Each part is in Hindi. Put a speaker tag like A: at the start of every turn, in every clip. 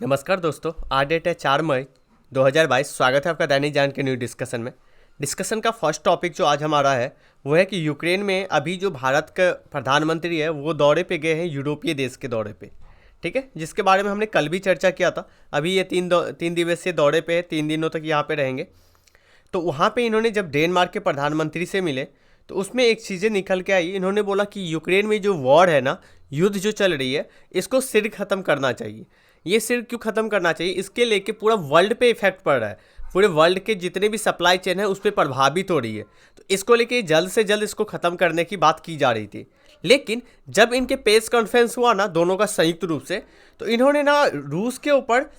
A: नमस्कार दोस्तों, आज डेट है 4 मई 2022। स्वागत है आपका दैनिक जान के न्यू डिस्कशन में। डिस्कशन का फर्स्ट टॉपिक जो आज हमारा है वो है कि यूक्रेन में अभी जो भारत का प्रधानमंत्री है वो दौरे पे गए हैं, यूरोपीय देश के दौरे पे। ठीक है, जिसके बारे में हमने कल भी चर्चा किया था। अभी ये तीन दिवसीय दौरे पे है, 3 दिनों तक यहाँ पे रहेंगे। तो वहाँ पे इन्होंने जब डेनमार्क के प्रधानमंत्री से मिले तो उसमें एक चीज़ें निकल के आई। इन्होंने बोला कि यूक्रेन में जो वॉर है ना, युद्ध जो चल रही है, इसको सिर्फ ख़त्म करना चाहिए। ये सिर्फ क्यों ख़त्म करना चाहिए, इसके लेके पूरा वर्ल्ड पे इफेक्ट पड़ रहा है। पूरे वर्ल्ड के जितने भी सप्लाई चेन है उस पर प्रभावित हो रही है। तो इसको लेके जल्द से जल्द इसको ख़त्म करने की बात की जा रही थी। लेकिन जब इनके प्रेस कॉन्फ्रेंस हुआ ना दोनों का संयुक्त रूप से, तो इन्होंने ना रूस के ऊपर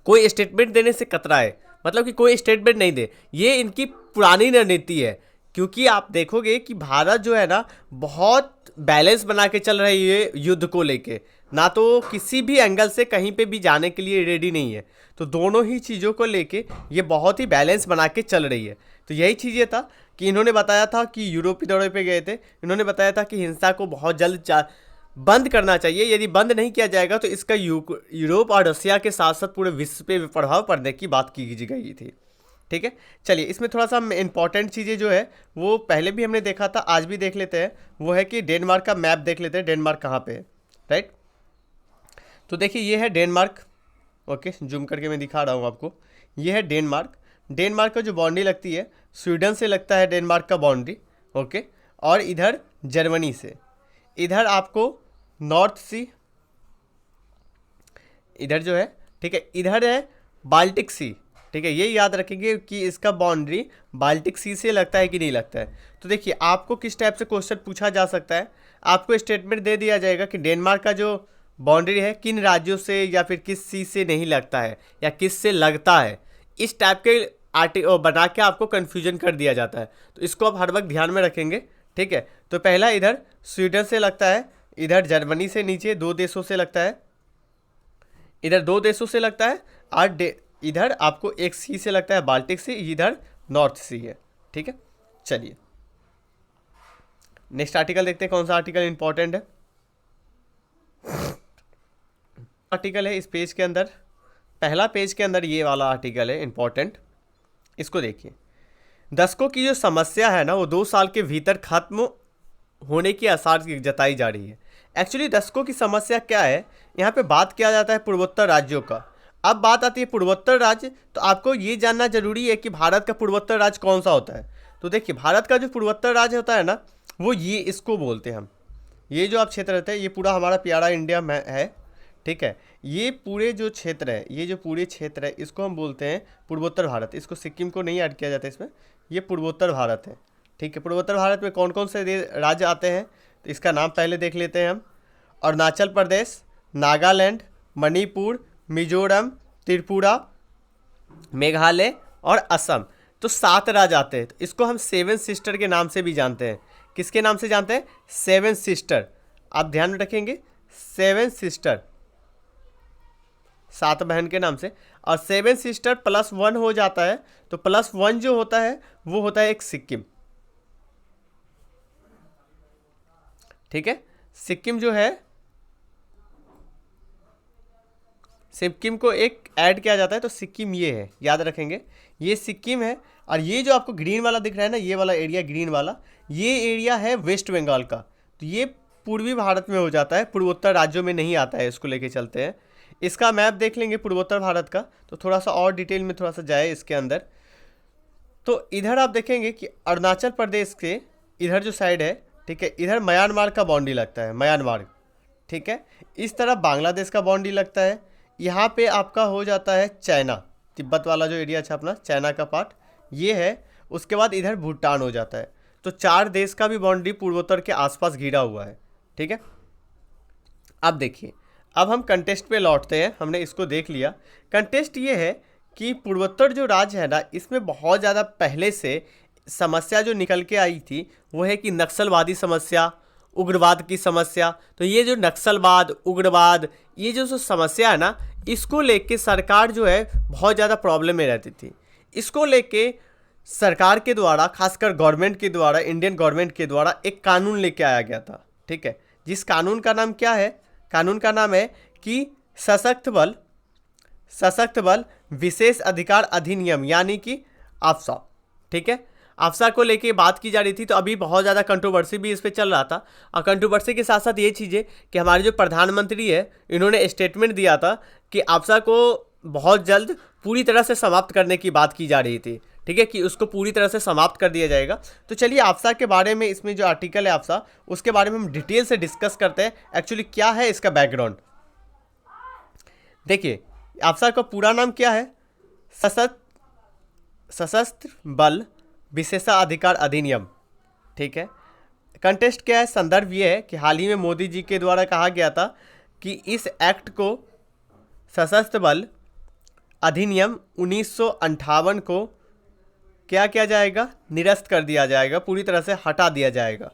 A: कोई स्टेटमेंट देने से कतराए। मतलब कि कोई स्टेटमेंट नहीं दे, ये इनकी पुरानी रणनीति है। क्योंकि आप देखोगे कि भारत जो है ना बहुत बैलेंस बना के चल रही है युद्ध को लेके, ना तो किसी भी एंगल से कहीं पे भी जाने के लिए रेडी नहीं है। तो दोनों ही चीज़ों को लेके ये बहुत ही बैलेंस बना के चल रही है। तो यही चीज़ ये था कि इन्होंने बताया था कि यूरोपीय दौरे पे गए थे, इन्होंने बताया था कि हिंसा को बहुत जल्द बंद करना चाहिए। यदि बंद नहीं किया जाएगा तो इसका यूरोप और रसिया के साथ साथ पूरे विश्व पे प्रभाव पड़ने की बात की गई थी। ठीक है, चलिए इसमें थोड़ा सा इंपॉर्टेंट चीज़ें जो है वो पहले भी हमने देखा था, आज भी देख लेते हैं। वो है कि डेनमार्क का मैप देख लेते हैं, डेनमार्क कहाँ पे है। राइट, तो देखिए ये है डेनमार्क। ओके, जूम करके मैं दिखा रहा हूँ आपको। ये है डेनमार्क। डेनमार्क का जो बाउंड्री लगती है, स्वीडन से लगता है डेनमार्क का बाउंड्री। ओके, और इधर जर्मनी से, इधर आपको नॉर्थ सी, इधर जो है, ठीक है, इधर है बाल्टिक सी। ठीक है, ये याद रखेंगे कि इसका बाउंड्री बाल्टिक सी से लगता है कि नहीं लगता है। तो देखिए आपको किस टाइप से क्वेश्चन पूछा जा सकता है। आपको स्टेटमेंट दे दिया जाएगा कि डेनमार्क का जो बाउंड्री है किन राज्यों से या फिर किस सी से नहीं लगता है या किस से लगता है। इस टाइप के बना के आपको कन्फ्यूजन कर दिया जाता है। तो इसको आप हर वक्त ध्यान में रखेंगे। ठीक है, तो पहला इधर स्वीडन से लगता है, इधर जर्मनी से नीचे 2 देशों से लगता है, इधर 2 देशों से लगता है, और इधर आपको एक सी से लगता है बाल्टिक सी, इधर नॉर्थ सी है। ठीक है, चलिए नेक्स्ट आर्टिकल देखते हैं कौन सा आर्टिकल इंपॉर्टेंट है। आर्टिकल है इस पेज के अंदर, पहला पेज के अंदर ये वाला आर्टिकल है इंपॉर्टेंट। इसको देखिए, दशकों की जो समस्या है ना वो 2 साल के भीतर खत्म होने की आसार जताई जा रही है। एक्चुअली दशकों की समस्या क्या है, यहाँ पे बात किया जाता है पूर्वोत्तर राज्यों का। अब बात आती है पूर्वोत्तर राज्य, तो आपको ये जानना जरूरी है कि भारत का पूर्वोत्तर राज्य कौन सा होता है। तो देखिए भारत का जो पूर्वोत्तर राज्य होता है ना, वो ये इसको बोलते हैं हम। ये जो आप क्षेत्र रहते हैं ये पूरा हमारा प्यारा इंडिया में है। ठीक है, ये पूरे जो क्षेत्र है, ये जो पूरे क्षेत्र है, इसको हम बोलते हैं पूर्वोत्तर भारत। इसको सिक्किम को नहीं ऐड किया जाता इसमें, ये पूर्वोत्तर भारत है। ठीक है, पूर्वोत्तर भारत में कौन कौन से राज्य आते हैं तो इसका नाम पहले देख लेते हैं हम। अरुणाचल प्रदेश, नागालैंड, मणिपुर, मिजोरम, त्रिपुरा, मेघालय और असम। तो 7 राज्य आते हैं। तो इसको हम 7 सिस्टर के नाम से भी जानते हैं। किसके नाम से जानते हैं? 7 सिस्टर। आप ध्यान में रखेंगे, 7 सिस्टर, 7 बहन के नाम से। और 7 सिस्टर +1 हो जाता है, तो +1 जो होता है वो होता है एक सिक्किम। ठीक है, सिक्किम जो है, सिक्किम को एक ऐड किया जाता है, तो सिक्किम ये है, याद रखेंगे ये सिक्किम है। और ये जो आपको ग्रीन वाला दिख रहा है ना, ये वाला एरिया ग्रीन वाला, ये एरिया है वेस्ट बंगाल का। तो ये पूर्वी भारत में हो जाता है, पूर्वोत्तर राज्यों में नहीं आता है। इसको लेके चलते हैं, इसका मैप देख लेंगे पूर्वोत्तर भारत का, तो थोड़ा सा और डिटेल में थोड़ा सा जाए इसके अंदर। तो इधर आप देखेंगे कि अरुणाचल प्रदेश के इधर जो साइड है, ठीक है, इधर म्यांमार का बाउंड्री लगता है, म्यांमार। ठीक है, इस तरफ बांग्लादेश का बाउंड्री लगता है। यहाँ पे आपका हो जाता है चाइना, तिब्बत वाला जो एरिया था अपना, चाइना का पार्ट ये है। उसके बाद इधर भूटान हो जाता है। तो 4 देश का भी बाउंड्री पूर्वोत्तर के आसपास घिरा हुआ है। ठीक है, अब देखिए, अब हम कंटेस्ट पे लौटते हैं। हमने इसको देख लिया। कंटेस्ट ये है कि पूर्वोत्तर जो राज्य है ना, इसमें बहुत ज़्यादा पहले से समस्या जो निकल के आई थी वो है कि नक्सलवादी समस्या, उग्रवाद की समस्या। तो ये जो नक्सलवाद, उग्रवाद, ये जो समस्या है ना, इसको लेके सरकार जो है बहुत ज़्यादा प्रॉब्लम में रहती थी। इसको लेके सरकार के द्वारा, खासकर गवर्नमेंट के द्वारा, इंडियन गवर्नमेंट के द्वारा एक कानून लेके आया गया था। ठीक है, जिस कानून का नाम क्या है? कानून का नाम है कि सशक्त बल सशक्त बल विशेष अधिकार अधिनियम यानी कि आफ्सा। ठीक है, आफ्सा को लेके बात की जा रही थी, तो अभी बहुत ज़्यादा कंट्रोवर्सी भी इस पर चल रहा था। और कंट्रोवर्सी के साथ साथ ये चीज़ें कि हमारे जो प्रधानमंत्री है इन्होंने स्टेटमेंट दिया था कि आफ्सा को बहुत जल्द पूरी तरह से समाप्त करने की बात की जा रही थी। ठीक है, कि उसको पूरी तरह से समाप्त कर दिया जाएगा। तो चलिए आफ्सा के बारे में, इसमें जो आर्टिकल है आफ्सा, उसके बारे में हम डिटेल से डिस्कस करते हैं एक्चुअली क्या है इसका बैकग्राउंड। देखिए, आफ्सा का पूरा नाम क्या है? सशस्त्र बल विशेषाधिकार अधिनियम। ठीक है, कंटेस्ट क्या है, संदर्भ ये है कि हाल ही में मोदी जी के द्वारा कहा गया था कि इस एक्ट को, सशस्त्र बल अधिनियम 1958 को क्या किया जाएगा, निरस्त कर दिया जाएगा, पूरी तरह से हटा दिया जाएगा।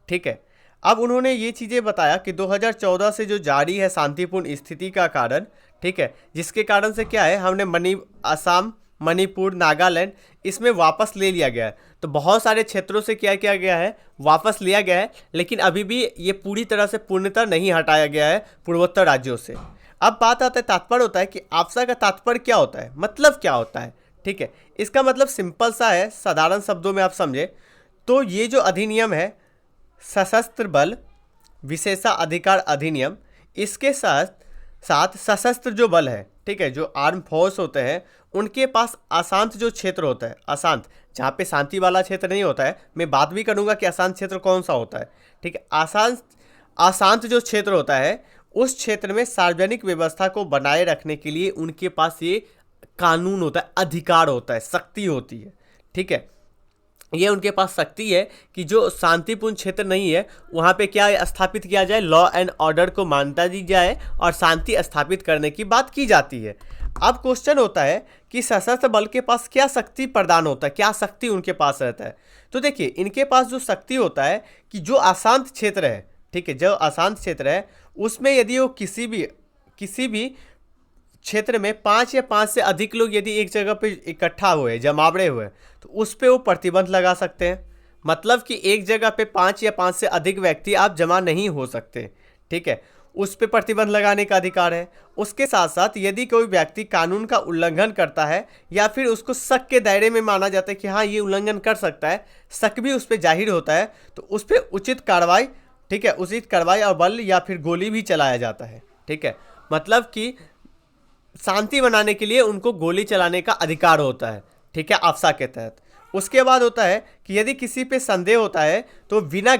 A: ठीक है, अब उन्होंने ये चीज़ें बताया कि 2014 से जो जारी है शांतिपूर्ण स्थिति का कारण, ठीक है, जिसके कारण से क्या है, हमने असम, मणिपुर, नागालैंड इसमें वापस ले लिया गया है। तो बहुत सारे क्षेत्रों से क्या किया गया है, वापस लिया गया है, लेकिन अभी भी ये पूरी तरह से पूर्णतः नहीं हटाया गया है पूर्वोत्तर राज्यों से। अब बात आता है, तात्पर्य होता है कि आफ्सा का तात्पर्य क्या होता है, मतलब क्या होता है। ठीक है, इसका मतलब सिंपल सा है, साधारण शब्दों में आप समझे तो ये जो अधिनियम है सशस्त्र बल विशेषाधिकार अधिनियम, इसके साथ साथ सशस्त्र जो बल है, ठीक है, जो आर्म फोर्स होते हैं, उनके पास अशांत जो क्षेत्र होता है, अशांत जहाँ पे शांति वाला क्षेत्र नहीं होता है, मैं बात भी करूँगा कि अशांत क्षेत्र कौन सा होता है। ठीक है, अशांत जो क्षेत्र होता है उस क्षेत्र में सार्वजनिक व्यवस्था को बनाए रखने के लिए उनके पास ये कानून होता है, अधिकार होता है, शक्ति होती है। ठीक है, ये उनके पास शक्ति है कि जो शांतिपूर्ण क्षेत्र नहीं है वहाँ पे क्या स्थापित किया जाए, लॉ एंड ऑर्डर को मान्यता दी जाए और शांति स्थापित करने की बात की जाती है। अब क्वेश्चन होता है कि सशस्त्र बल के पास क्या शक्ति प्रदान होता है, क्या शक्ति उनके पास रहता है। तो देखिए, इनके पास जो शक्ति होता है कि जो अशांत क्षेत्र है, ठीक है, जो अशांत क्षेत्र है उसमें यदि वो किसी भी क्षेत्र में 5 या 5 से अधिक लोग यदि एक जगह पे इकट्ठा हुए, जमावड़े हुए, तो उस पर वो प्रतिबंध लगा सकते हैं। मतलब कि एक जगह पे 5 या 5 से अधिक व्यक्ति आप जमा नहीं हो सकते। ठीक है, उस पर प्रतिबंध लगाने का अधिकार है। उसके साथ साथ यदि कोई व्यक्ति कानून का उल्लंघन करता है या फिर उसको शक के दायरे में माना जाता है कि हाँ ये उल्लंघन कर सकता है, शक भी उस पर जाहिर होता है, तो उस पर उचित कार्रवाई, ठीक है, उचित कार्रवाई और बल या फिर गोली भी चलाया जाता है। ठीक है, मतलब कि शांति बनाने के लिए उनको गोली चलाने का अधिकार होता है। ठीक है, आफ्सा के तहत। उसके बाद होता है कि यदि किसी पे संदेह होता है तो बिना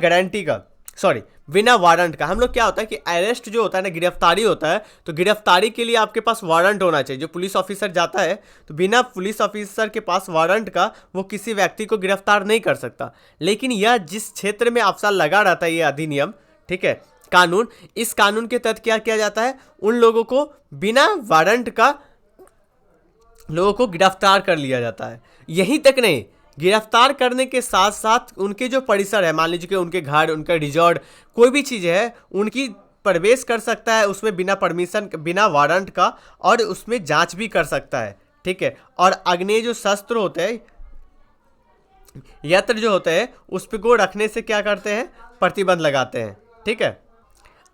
A: वारंट का, हम लोग क्या होता है कि अरेस्ट जो होता है ना, गिरफ्तारी होता है, तो गिरफ्तारी के लिए आपके पास वारंट होना चाहिए। जो पुलिस ऑफिसर जाता है तो बिना पुलिस ऑफिसर के पास वारंट का वो किसी व्यक्ति को गिरफ्तार नहीं कर सकता। लेकिन यह जिस क्षेत्र में आफ्सा लगा रहता है, ये अधिनियम, ठीक है, कानून, इस कानून के तहत क्या किया जाता है, उन लोगों को बिना वारंट का लोगों को गिरफ्तार कर लिया जाता है। यहीं तक नहीं, गिरफ्तार करने के साथ साथ उनके जो परिसर है, मान लीजिए कि उनके घर, उनका रिजॉर्ट, कोई भी चीज़ है, उनकी प्रवेश कर सकता है उसमें बिना परमिशन, बिना वारंट का, और उसमें जांच भी कर सकता है। ठीक है, और अग्नि जो शस्त्र होते हैं, यंत्र जो होते हैं, उस पर को रखने से क्या करते हैं, प्रतिबंध लगाते हैं। ठीक है,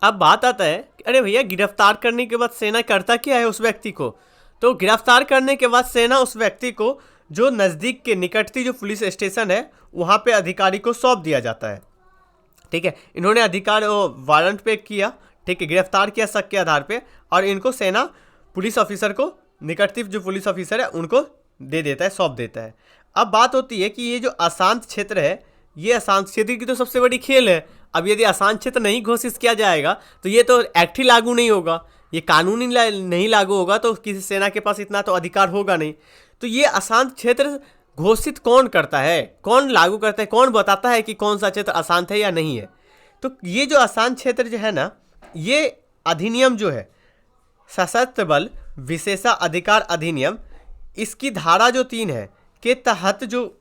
A: अब बात आता है, अरे भैया गिरफ्तार करने के बाद सेना करता क्या है उस व्यक्ति को? तो गिरफ्तार करने के बाद सेना उस व्यक्ति को जो नज़दीक के निकटती जो पुलिस स्टेशन है वहाँ पे अधिकारी को सौंप दिया जाता है। ठीक है, इन्होंने अधिकार वारंट पे किया, ठीक है, गिरफ्तार किया शक के आधार पे, और इनको सेना पुलिस ऑफिसर को, निकटती जो पुलिस ऑफिसर है उनको दे देता है, सौंप देता है। अब बात होती है कि ये जो अशांत क्षेत्र है, ये अशांत क्षेत्र की तो सबसे बड़ी खेल है। अब यदि अशांत क्षेत्र नहीं घोषित किया जाएगा तो ये तो एक्ट ही लागू नहीं होगा, ये कानून ही नहीं लागू होगा, तो किसी सेना के पास इतना तो अधिकार होगा नहीं। तो ये अशांत क्षेत्र घोषित कौन करता है, कौन लागू करता है, कौन बताता है कि कौन सा क्षेत्र अशांत है या नहीं है? तो ये जो अशांत क्षेत्र जो है ना, ये अधिनियम जो है सशस्त्र बल विशेषाधिकार अधिनियम, इसकी धारा जो 3 है के तहत, जो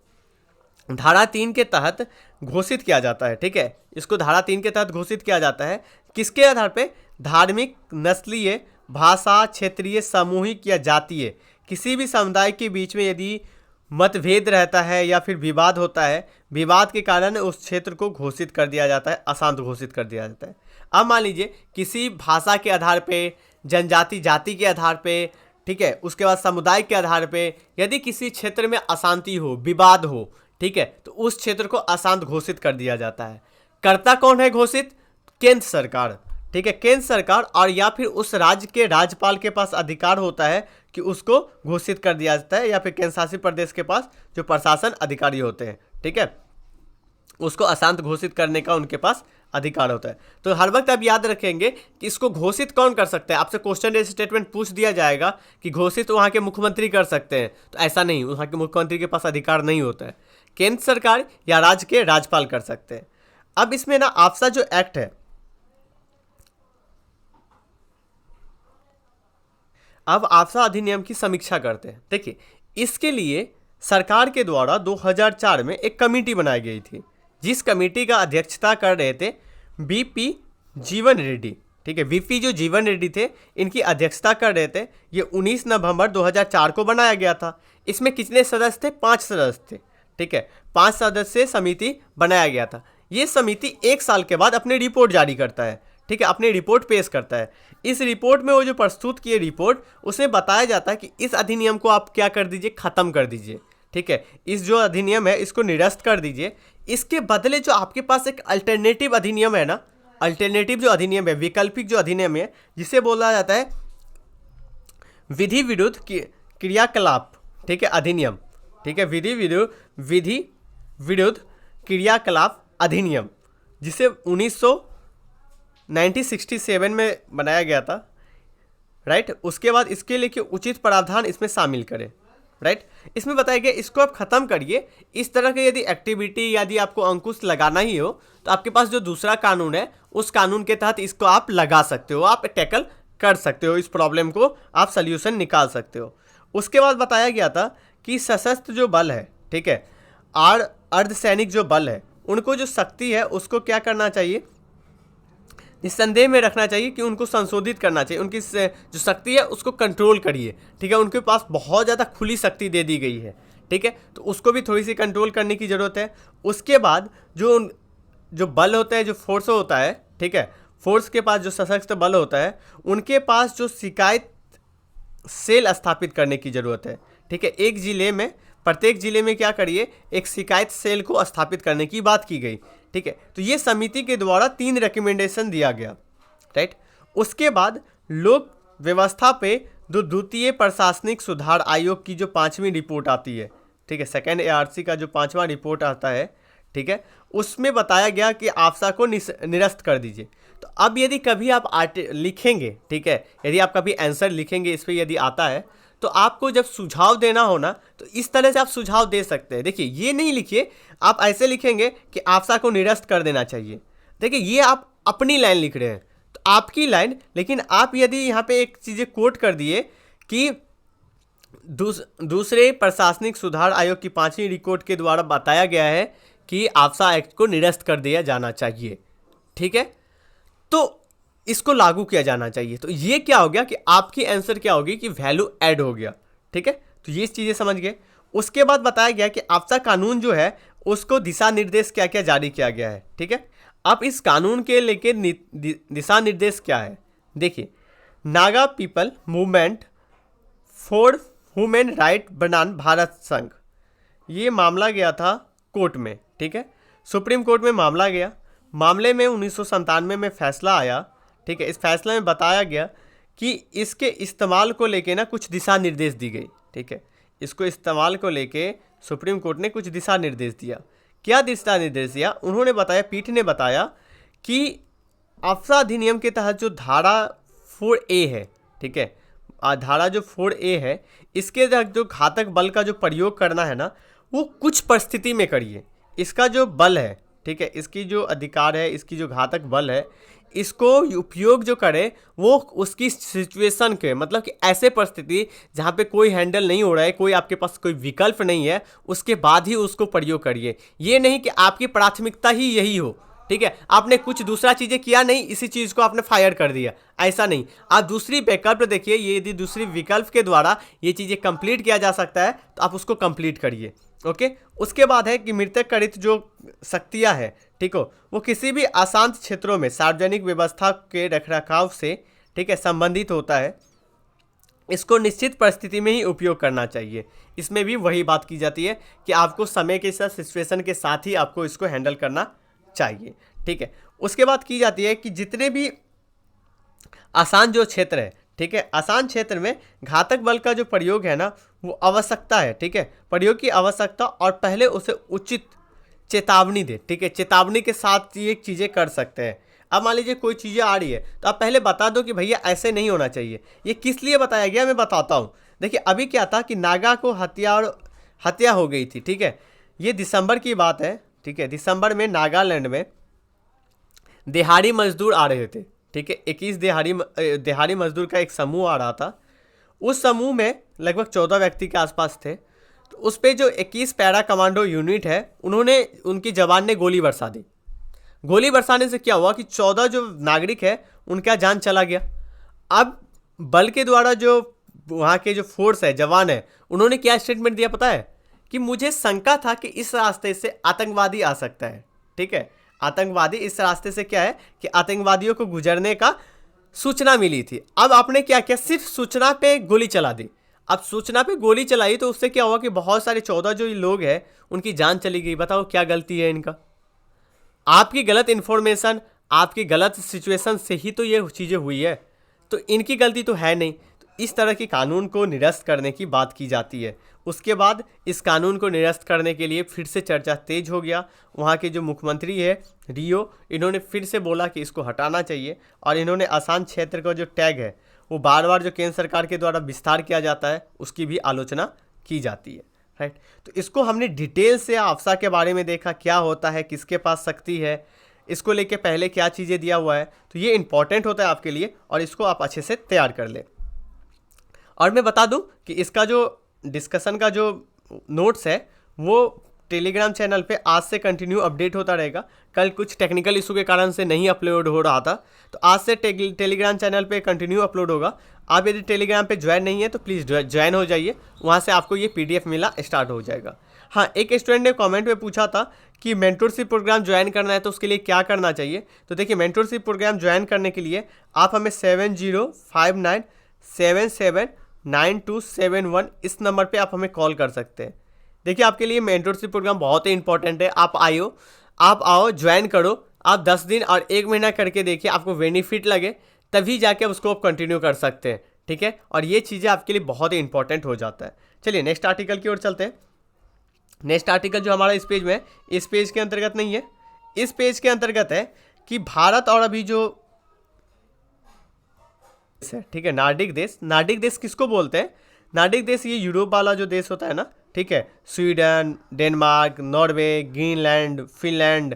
A: धारा 3 के तहत घोषित किया जाता है। ठीक है, इसको धारा 3 के तहत घोषित किया जाता है। किसके आधार पे? धार्मिक, नस्लीय, भाषा, क्षेत्रीय, सामूहिक या जातीय किसी भी समुदाय के बीच में यदि मतभेद रहता है या फिर विवाद होता है, विवाद के कारण उस क्षेत्र को घोषित कर दिया जाता है, अशांत घोषित कर दिया जाता है। अब मान लीजिए किसी भाषा के आधार पे, जनजाति जाति के आधार पे, ठीक है, उसके बाद समुदाय के आधार पे यदि किसी क्षेत्र में अशांति हो, विवाद हो, ठीक है, तो उस क्षेत्र को अशांत घोषित कर दिया जाता है। कर्ता कौन है घोषित? केंद्र सरकार, ठीक है, केंद्र सरकार, और या फिर उस राज्य के राज्यपाल के पास अधिकार होता है कि उसको घोषित कर दिया जाता है, या फिर केंद्र शासित प्रदेश के पास जो प्रशासन अधिकारी होते हैं, ठीक है, उसको अशांत घोषित करने का उनके पास अधिकार होता है। तो हर वक्त आप याद रखेंगे कि इसको घोषित कौन कर सकता है। आपसे क्वेश्चन स्टेटमेंट पूछ दिया जाएगा कि घोषित वहाँ के मुख्यमंत्री कर सकते हैं, तो ऐसा नहीं, वहाँ के मुख्यमंत्री के पास अधिकार नहीं होता है, केंद्र सरकार या राज्य के राज्यपाल कर सकते हैं। अब इसमें ना आफ्सा जो एक्ट है, अब आफ्सा अधिनियम की समीक्षा करते हैं। देखिए, इसके लिए सरकार के द्वारा 2004 में एक कमेटी बनाई गई थी, जिस कमेटी का अध्यक्षता कर रहे थे बीपी जीवन रेड्डी, ठीक है, वीपी जो जीवन रेड्डी थे, इनकी अध्यक्षता कर रहे थे। ये 19 नवंबर 2004 को बनाया गया था। इसमें कितने सदस्य थे? 5 सदस्य थे, ठीक है, 5 सदस्य समिति बनाया गया था। ये समिति 1 साल के बाद अपनी रिपोर्ट जारी करता है, ठीक है, अपनी रिपोर्ट पेश करता है। इस रिपोर्ट में वो जो प्रस्तुत किए रिपोर्ट, उसमें बताया जाता है कि इस अधिनियम को आप क्या कर दीजिए, ख़त्म कर दीजिए, ठीक है, इस जो अधिनियम है इसको निरस्त कर दीजिए। इसके बदले जो आपके पास एक अल्टरनेटिव अधिनियम है ना, अल्टरनेटिव जो अधिनियम है, वैकल्पिक जो अधिनियम है, जिसे बोला जाता है विधि विरुद्ध क्रियाकलाप, ठीक है, अधिनियम, ठीक है, विधि विरुद्ध क्रियाकलाप अधिनियम, जिसे 1967 में बनाया गया था, राइट। उसके बाद इसके लिए कि उचित प्रावधान इसमें शामिल करें, राइट। इसमें बताया गया इसको आप ख़त्म करिए। इस तरह के यदि एक्टिविटी यदि आपको अंकुश लगाना ही हो, तो आपके पास जो दूसरा कानून है, उस कानून के तहत इसको आप लगा सकते हो, आप टैकल कर सकते हो, इस प्रॉब्लम को आप सल्यूशन निकाल सकते हो। उसके बाद बताया गया था कि सशस्त्र जो बल है, ठीक है, अर्धसैनिक जो बल है, उनको जो शक्ति है उसको क्या करना चाहिए, निस्संदेह में रखना चाहिए कि उनको संशोधित करना चाहिए। उनकी जो शक्ति है उसको कंट्रोल करिए, ठीक है, उनके पास बहुत ज़्यादा खुली शक्ति दे दी गई है, ठीक है, तो उसको भी थोड़ी सी कंट्रोल करने की ज़रूरत है। उसके बाद जो बल होता है, जो फोर्स होता है, ठीक है, फोर्स के पास जो सशस्त्र बल होता है, उनके पास जो शिकायत सेल स्थापित करने की ज़रूरत है, ठीक है। एक ज़िले में, प्रत्येक ज़िले में क्या करिए, एक शिकायत सेल को स्थापित करने की बात की गई, ठीक है। तो ये समिति के द्वारा 3 रिकमेंडेशन दिया गया, राइट। उसके बाद लोक व्यवस्था पे द्वितीय प्रशासनिक सुधार आयोग की जो 5वीं रिपोर्ट आती है, ठीक है, सेकेंड ARC का जो 5वां रिपोर्ट आता है, ठीक है, उसमें बताया गया कि आफ्सा को निरस्त कर दीजिए। तो अब यदि कभी आप लिखेंगे, ठीक है, यदि आप कभी आंसर लिखेंगे इस पर यदि आता है, तो आपको जब सुझाव देना हो ना, तो इस तरह से आप सुझाव दे सकते हैं। देखिए, ये नहीं लिखिए, आप ऐसे लिखेंगे कि आफ्सा को निरस्त कर देना चाहिए। देखिए, ये आप अपनी लाइन लिख रहे हैं, तो आपकी लाइन, लेकिन आप यदि यहाँ पे एक चीज़ें कोट कर दिए कि दूसरे प्रशासनिक सुधार आयोग की 5वीं रिपोर्ट के द्वारा बताया गया है कि आफ्सा एक्ट को निरस्त कर दिया जाना चाहिए, ठीक है, तो इसको लागू किया जाना चाहिए। तो ये क्या हो गया कि आपकी आंसर क्या होगी कि वैल्यू ऐड हो गया, ठीक है। तो ये चीज़ें समझ गए। उसके बाद बताया गया कि आफ्सा कानून जो है उसको दिशा निर्देश क्या क्या जारी किया गया है, ठीक है। अब इस कानून के लेके दिशा निर्देश क्या है, देखिए, Naga people movement for human right बनाम भारत संघ, ये मामला गया था कोर्ट में, ठीक है, सुप्रीम कोर्ट में मामला गया। मामले में 1997 में फैसला आया, ठीक है। इस फैसले में बताया गया कि इसके इस्तेमाल को लेके ना कुछ दिशा निर्देश दी गई, ठीक है। इसको इस्तेमाल को लेके सुप्रीम कोर्ट ने कुछ दिशा निर्देश दिया। क्या दिशा निर्देश दिया? उन्होंने बताया, पीठ ने बताया कि आफ्सा अधिनियम के तहत जो धारा 4A है, ठीक है, धारा जो 4A है, इसके तहत जो घातक बल का जो प्रयोग करना है ना, वो कुछ परिस्थिति में करिए। इसका जो बल है, ठीक है, इसकी जो अधिकार है, इसकी जो घातक बल है, इसको उपयोग जो करे वो उसकी सिचुएशन के, मतलब कि ऐसे परिस्थिति जहाँ पे कोई हैंडल नहीं हो रहा है, कोई आपके पास कोई विकल्प नहीं है, उसके बाद ही उसको प्रयोग करिए। ये नहीं कि आपकी प्राथमिकता ही यही हो, ठीक है, आपने कुछ दूसरा चीज़ें किया नहीं, इसी चीज़ को आपने फायर कर दिया, ऐसा नहीं। आप दूसरी विकल्प देखिए, ये यदि दूसरी विकल्प के द्वारा ये चीज़ें कंप्लीट किया जा सकता है तो आप उसको कंप्लीट करिए, ओके। उसके बाद है कि मृतक करित जो शक्तियाँ हैं, ठीक हो, वो किसी भी अशांत क्षेत्रों में सार्वजनिक व्यवस्था के रखरखाव से, ठीक है, संबंधित होता है, इसको निश्चित परिस्थिति में ही उपयोग करना चाहिए। इसमें भी वही बात की जाती है कि आपको समय के साथ, सिचुएशन के साथ ही आपको इसको हैंडल करना चाहिए। ठीक है, उसके बाद की जाती है कि जितने भी आसान जो क्षेत्र है, ठीक है, आसान क्षेत्र में घातक बल का जो प्रयोग है ना, वो आवश्यकता है। ठीक है, प्रयोग की आवश्यकता, और पहले उसे उचित चेतावनी दे। ठीक है, चेतावनी के साथ ये चीज़ें कर सकते हैं। अब मान लीजिए कोई चीज़ें आ रही है तो आप पहले बता दो कि भैया ऐसे नहीं होना चाहिए। ये किस लिए बताया गया मैं बताता हूँ। देखिए अभी क्या था कि नागा को हत्या हो गई थी। ठीक है, ये दिसंबर की बात है। ठीक है, दिसंबर में नागालैंड में दिहाड़ी मजदूर आ रहे थे। ठीक है, 21 दिहाड़ी मजदूर का एक समूह आ रहा था। उस समूह में लगभग 14 व्यक्ति के आसपास थे। तो उस पे जो 21 पैरा कमांडो यूनिट है, उनकी जवान ने गोली बरसा दी। गोली बरसाने से क्या हुआ कि 14 जो नागरिक है उनका जान चला गया। अब बल के द्वारा जो वहाँ के जो फोर्स है, जवान है, उन्होंने क्या स्टेटमेंट दिया पता है? कि मुझे शंका था कि इस रास्ते से आतंकवादी आ सकता है। ठीक है, आतंकवादी इस रास्ते से क्या है कि आतंकवादियों को गुजरने का सूचना मिली थी। अब आपने क्या किया? सिर्फ सूचना पे गोली चला दी। अब सूचना पे गोली चलाई तो उससे क्या हुआ कि बहुत सारे 14 जो लोग हैं उनकी जान चली गई। बताओ क्या गलती है इनका? आपकी गलत इन्फॉर्मेशन, आपकी गलत सिचुएशन से ही तो ये चीज़ें हुई है, तो इनकी गलती तो है नहीं। तो इस तरह के कानून को निरस्त करने की बात की जाती है। उसके बाद इस कानून को निरस्त करने के लिए फिर से चर्चा तेज हो गया। वहाँ के जो मुख्यमंत्री है रियो, इन्होंने फिर से बोला कि इसको हटाना चाहिए, और इन्होंने आसान क्षेत्र का जो टैग है वो बार बार जो केंद्र सरकार के द्वारा विस्तार किया जाता है उसकी भी आलोचना की जाती है। राइट, तो इसको हमने डिटेल से आफ्सा के बारे में देखा, क्या होता है, किसके पास शक्ति है, इसको लेके पहले क्या चीज़ें दिया हुआ है। तो ये इंपॉर्टेंट होता है आपके लिए, और इसको आप अच्छे से तैयार कर लें। और मैं बता दूं कि इसका जो डिस्कशन का जो नोट्स है वो टेलीग्राम चैनल पे आज से कंटिन्यू अपडेट होता रहेगा। कल कुछ टेक्निकल इशू के कारण से नहीं अपलोड हो रहा था, तो आज से टेलीग्राम चैनल पे कंटिन्यू अपलोड होगा। आप यदि टेलीग्राम पे ज्वाइन नहीं है तो प्लीज़ ज्वाइन हो जाइए, वहाँ से आपको ये PDF मिला स्टार्ट हो जाएगा। हाँ, एक स्टूडेंट ने कमेंट में पूछा था कि मेंटरशिप प्रोग्राम ज्वाइन करना है तो उसके लिए क्या करना चाहिए। तो देखिए, मेंटरशिप प्रोग्राम ज्वाइन करने के लिए आप हमें 7059779271 इस नंबर पे आप हमें कॉल कर सकते हैं। देखिए, आपके लिए मेंटरशिप प्रोग्राम बहुत ही इंपॉर्टेंट है। आप आओ ज्वाइन करो। आप 10 दिन और 1 महीना करके देखिए, आपको बेनिफिट लगे तभी जाके उसको आप कंटिन्यू कर सकते हैं। ठीक है, और ये चीज़ें आपके लिए बहुत ही इंपॉर्टेंट हो जाता है। चलिए नेक्स्ट आर्टिकल की ओर चलते हैं। नेक्स्ट आर्टिकल जो हमारा इस पेज में है, इस पेज के अंतर्गत नहीं है, इस पेज के अंतर्गत है कि भारत और अभी जो, ठीक है, नार्डिक देश किसको बोलते हैं? नार्डिक देश ये यूरोप वाला जो देश होता है ना, ठीक है, Sweden, Denmark, Norway, Greenland, Finland,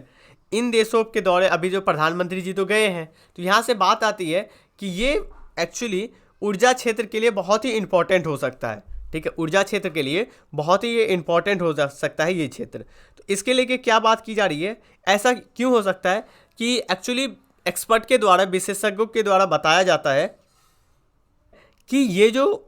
A: इन देशों के दौरे अभी जो प्रधानमंत्री जी तो गए हैं। तो यहाँ से बात आती है कि ये एक्चुअली ऊर्जा क्षेत्र के लिए बहुत ही इंपॉर्टेंट हो सकता है। ठीक है, ऊर्जा क्षेत्र के लिए बहुत ही इंपॉर्टेंट हो सकता है ये क्षेत्र। तो इसके लिए क्या बात की जा रही है? ऐसा क्यों हो सकता है कि एक्चुअली एक्सपर्ट के द्वारा, विशेषज्ञों के द्वारा बताया जाता है कि ये जो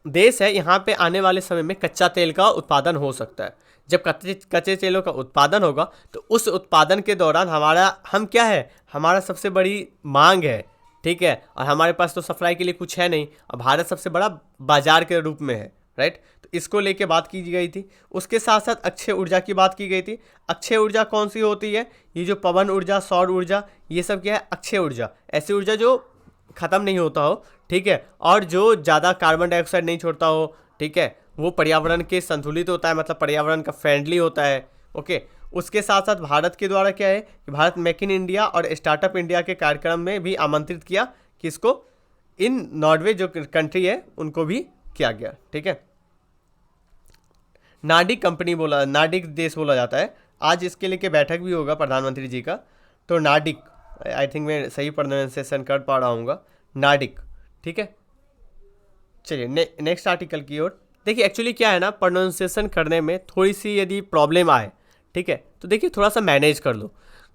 A: देश है यहाँ पे आने वाले समय में कच्चा तेल का उत्पादन हो सकता है। जब कच्चे तेलों का उत्पादन होगा तो उस उत्पादन के दौरान हमारा सबसे बड़ी मांग है। ठीक है, और हमारे पास तो सप्लाई के लिए कुछ है नहीं, और भारत सबसे बड़ा बाजार के रूप में है। राइट, तो इसको लेके बात की गई थी। उसके साथ साथ अक्षय ऊर्जा की बात की गई थी। अक्षय ऊर्जा कौन सी होती है? ये जो पवन ऊर्जा, सौर ऊर्जा, ये सब क्या है? अक्षय ऊर्जा। ऐसी ऊर्जा जो ख़त्म नहीं होता हो, ठीक है, और जो ज़्यादा कार्बन डाइऑक्साइड नहीं छोड़ता हो, ठीक है, वो पर्यावरण के संतुलित होता है, मतलब पर्यावरण का फ्रेंडली होता है। ओके, उसके साथ साथ भारत के द्वारा क्या है कि भारत मेक इन इंडिया और स्टार्टअप इंडिया के कार्यक्रम में भी आमंत्रित किया कि इसको इन नॉर्वे जो कंट्री है उनको भी किया गया। ठीक है, नार्डिक देश बोला जाता है। आज इसके लेके बैठक भी होगा प्रधानमंत्री जी का। तो नार्डिक, आई थिंक मैं सही प्रोनाउंसिएशन कर पा रहा हूँगा, नार्डिक। ठीक है, चलिए नेक्स्ट आर्टिकल की ओर। देखिए एक्चुअली क्या है ना, प्रोनाउंसिएशन करने में थोड़ी सी यदि प्रॉब्लम आए, ठीक है, तो देखिए थोड़ा सा मैनेज कर लो,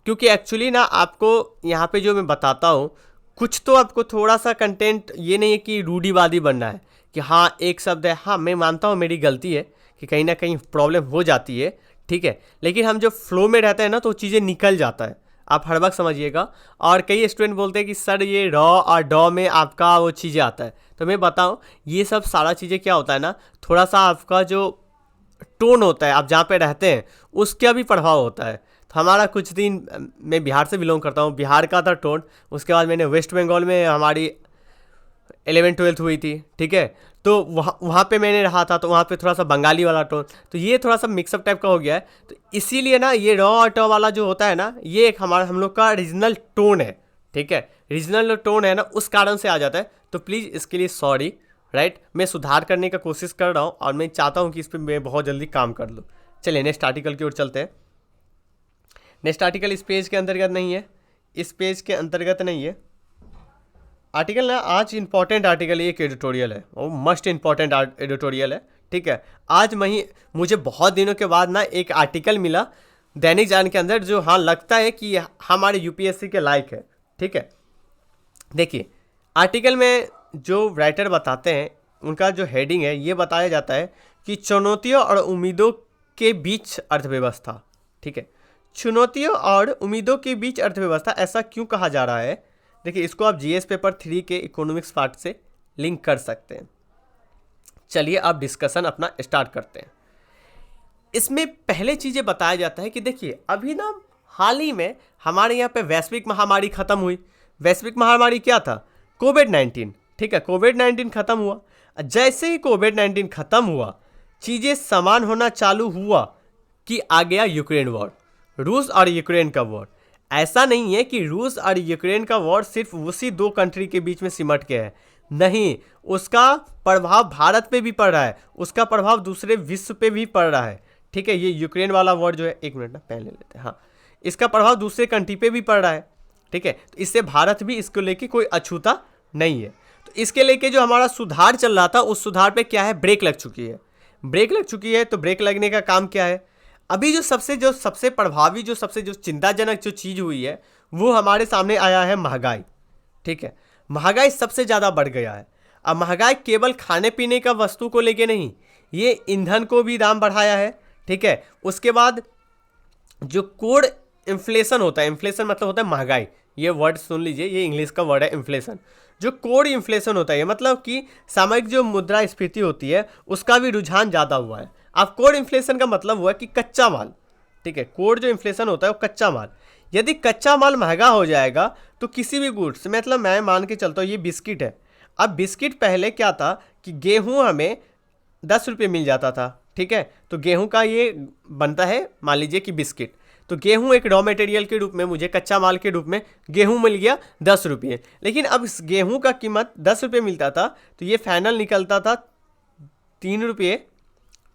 A: क्योंकि एक्चुअली ना आपको यहाँ पे जो मैं बताता हूँ, कुछ तो आपको थोड़ा सा कंटेंट ये नहीं है कि रूढ़िवादी बनना है कि हाँ एक शब्द है। हाँ, मैं मानता हूँ मेरी गलती है कि कहीं ना कहीं प्रॉब्लम हो जाती है, ठीक है, लेकिन हम जो फ्लो में रहते हैं ना तो चीज़ें निकल जाता है, आप हर वक्त समझिएगा। और कई स्टूडेंट बोलते हैं कि सर ये रॉ और डॉ में आपका वो चीज़ें आता है, तो मैं बताऊँ, ये सब सारा चीज़ें क्या होता है ना, थोड़ा सा आपका जो टोन होता है, आप जहाँ पे रहते हैं उसका भी प्रभाव होता है। तो हमारा कुछ दिन, मैं बिहार से बिलोंग करता हूँ, बिहार का था टोन। उसके बाद मैंने वेस्ट बंगाल में हमारी 11th-12th हुई थी, ठीक है। तो वहाँ वहाँ पे मैंने रहा था, तो वहाँ पे थोड़ा सा बंगाली वाला टोन, तो ये थोड़ा सा मिक्सअप टाइप का हो गया है। तो इसीलिए ना ये रॉ और ट वाला जो होता है ना, ये एक हम लोग का रीजनल टोन है, ठीक है। रीजनल टोन है ना, उस कारण से आ जाता है। तो प्लीज़ इसके लिए सॉरी, राइट। मैं सुधार करने का कोशिश कर रहा हूँ और मैं चाहता हूँ कि इस पर मैं बहुत जल्दी काम कर लूँ। चलिए नेक्स्ट आर्टिकल की ओर चलते हैं। नेक्स्ट आर्टिकल इस पेज के अंतर्गत नहीं है, इस पेज के अंतर्गत नहीं है आर्टिकल ना। आज इंपॉर्टेंट आर्टिकल, एक एडिटोरियल है, वो मस्ट इंपॉर्टेंट एडिटोरियल है, ठीक है। आज मुझे बहुत दिनों के बाद ना एक आर्टिकल मिला दैनिक जागरण के अंदर, जो हाँ लगता है कि हमारे यूपीएससी के लायक है, ठीक है। देखिए आर्टिकल में जो राइटर बताते हैं, उनका जो हेडिंग है, ये बताया जाता है कि चुनौतियों और उम्मीदों के बीच अर्थव्यवस्था, ठीक है। चुनौतियों और उम्मीदों के बीच अर्थव्यवस्था, ऐसा क्यों कहा जा रहा है? देखिए इसको आप जीएस पेपर 3 के इकोनॉमिक्स पार्ट से लिंक कर सकते हैं। चलिए आप डिस्कशन अपना स्टार्ट करते हैं। इसमें पहले चीज़ें बताया जाता है कि देखिए अभी ना हाल ही में हमारे यहाँ पे वैश्विक महामारी खत्म हुई। वैश्विक महामारी क्या था? कोविड-19, ठीक है। कोविड-19 खत्म हुआ। जैसे ही कोविड-19 खत्म हुआ, चीज़ें समान होना चालू हुआ कि आ गया यूक्रेन वॉर, रूस और यूक्रेन का वॉर। ऐसा नहीं है कि रूस और यूक्रेन का वॉर सिर्फ उसी दो कंट्री के बीच में सिमट के है, नहीं, उसका प्रभाव भारत पे भी पड़ रहा है, उसका प्रभाव दूसरे विश्व पे भी पड़ रहा है, ठीक है। ये यूक्रेन वाला वॉर जो है, एक मिनट ना पहले लेते हैं, हाँ, इसका प्रभाव दूसरे कंट्री पे भी पड़ रहा है, ठीक है। तो इससे भारत भी इसको लेके कोई अछूता नहीं है। तो इसके लेके जो हमारा सुधार चल रहा था, उस सुधार पे क्या है, ब्रेक लग चुकी है। ब्रेक लग चुकी है, तो ब्रेक लगने का काम क्या है? अभी जो सबसे प्रभावी, जो चिंताजनक जो चीज़ हुई है, वो हमारे सामने आया है महंगाई, ठीक है। महंगाई सबसे ज़्यादा बढ़ गया है। अब महंगाई केवल खाने पीने का वस्तु को लेके नहीं, ये ईंधन को भी दाम बढ़ाया है, ठीक है। उसके बाद जो कोर इन्फ्लेशन होता है, इन्फ्लेशन मतलब होता है महंगाई, ये वर्ड सुन लीजिए, ये इंग्लिश का वर्ड है इन्फ्लेशन। जो कोर इन्फ्लेशन होता है, मतलब कि सामयिक जो मुद्रास्फीति होती है, उसका भी रुझान ज़्यादा हुआ है। अब कोर इन्फ्लेशन का मतलब हुआ कि कच्चा माल, ठीक है। कोर जो इन्फ्लेशन होता है वो कच्चा माल, यदि कच्चा माल महंगा हो जाएगा तो किसी भी गुड्स, मतलब मैं मान के चलता हूँ ये बिस्किट है। अब बिस्किट पहले क्या था कि गेहूँ हमें 10 रुपये मिल जाता था, ठीक है। तो गेहूँ का ये बनता है, मान लीजिए कि बिस्किट, तो गेहूँ एक रॉ मटेरियल के रूप में, मुझे कच्चा माल के रूप में गेहूँ मिल गया 10 रुपये। लेकिन अब इस गेहूँ का कीमत 10 रुपये मिलता था, तो ये फाइनल निकलता था 3 रुपये,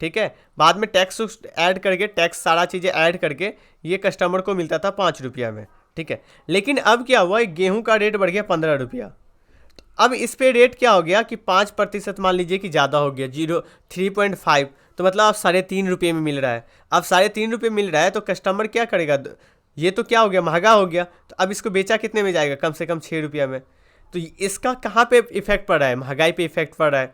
A: ठीक है। बाद में टैक्स ऐड करके, टैक्स सारा चीज़ें ऐड करके ये कस्टमर को मिलता था 5 रुपया में, ठीक है। लेकिन अब क्या हुआ, गेहूं का रेट बढ़ गया 15 रुपया। तो अब इस पे रेट क्या हो गया कि 5% मान लीजिए कि ज़्यादा हो गया, 3.5, तो मतलब अब 3.5 रुपये में मिल रहा है। अब 3.5 रुपये मिल रहा है, तो कस्टमर क्या करेगा? ये तो क्या हो गया, महंगा हो गया। तो अब इसको बेचा कितने में जाएगा? कम से कम 6 रुपया में। तो इसका कहाँ पे इफेक्ट पड़ रहा है? महंगाई पे इफेक्ट पड़ रहा है,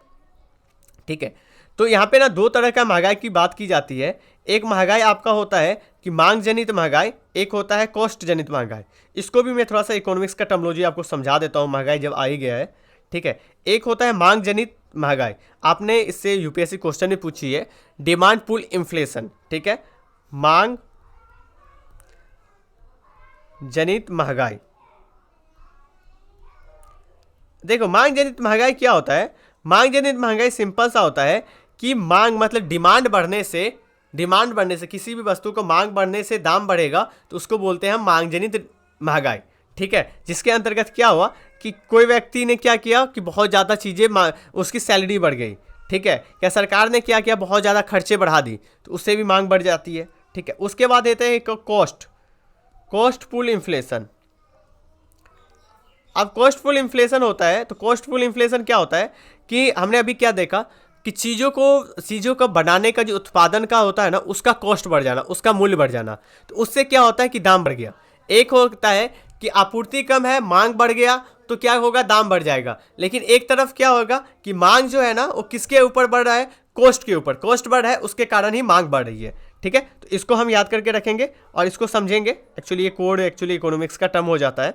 A: ठीक है। तो यहाँ पे ना दो तरह का महंगाई की बात की जाती है। एक महंगाई आपका होता है कि मांग जनित महंगाई, एक होता है कॉस्ट जनित महंगाई। इसको भी मैं थोड़ा सा इकोनॉमिक्स का टर्मोलॉजी आपको समझा देता हूँ, महंगाई जब आ ही गया है, ठीक है। एक होता है मांग जनित महंगाई, आपने इससे यूपीएससी क्वेश्चन में पूछी है, डिमांड पुल इन्फ्लेशन, ठीक है। मांग जनित महंगाई, देखो मांग जनित महंगाई क्या होता है? मांग जनित महंगाई सिंपल सा होता है कि मांग मतलब डिमांड बढ़ने से किसी भी वस्तु को मांग बढ़ने से दाम बढ़ेगा, तो उसको बोलते हैं हम मांग जनित महंगाई, ठीक है। जिसके अंतर्गत क्या हुआ कि कोई व्यक्ति ने क्या किया कि बहुत ज़्यादा चीज़ें, उसकी सैलरी बढ़ गई, ठीक है। क्या सरकार ने क्या किया, बहुत ज़्यादा खर्चे बढ़ा दी, तो उससे भी मांग बढ़ जाती है, ठीक है। उसके बाद देते हैं कॉस्ट पुल इन्फ्लेशन। अब कॉस्ट पुल इन्फ्लेशन होता है, तो कॉस्ट पुल इन्फ्लेशन क्या होता है कि हमने अभी क्या देखा कि चीज़ों का बनाने का जो उत्पादन का होता है ना, उसका कॉस्ट बढ़ जाना, उसका मूल्य बढ़ जाना, तो उससे क्या होता है कि दाम बढ़ गया। एक होता है कि आपूर्ति कम है, मांग बढ़ गया, तो क्या होगा, दाम बढ़ जाएगा। लेकिन एक तरफ क्या होगा कि मांग जो है ना, वो किसके ऊपर बढ़ रहा है, कॉस्ट के ऊपर, कॉस्ट बढ़ रहा है, उसके कारण ही मांग बढ़ रही है, ठीक है। तो इसको हम याद करके रखेंगे और इसको समझेंगे। एक्चुअली ये कोड एक्चुअली इकोनॉमिक्स का टर्म हो जाता है।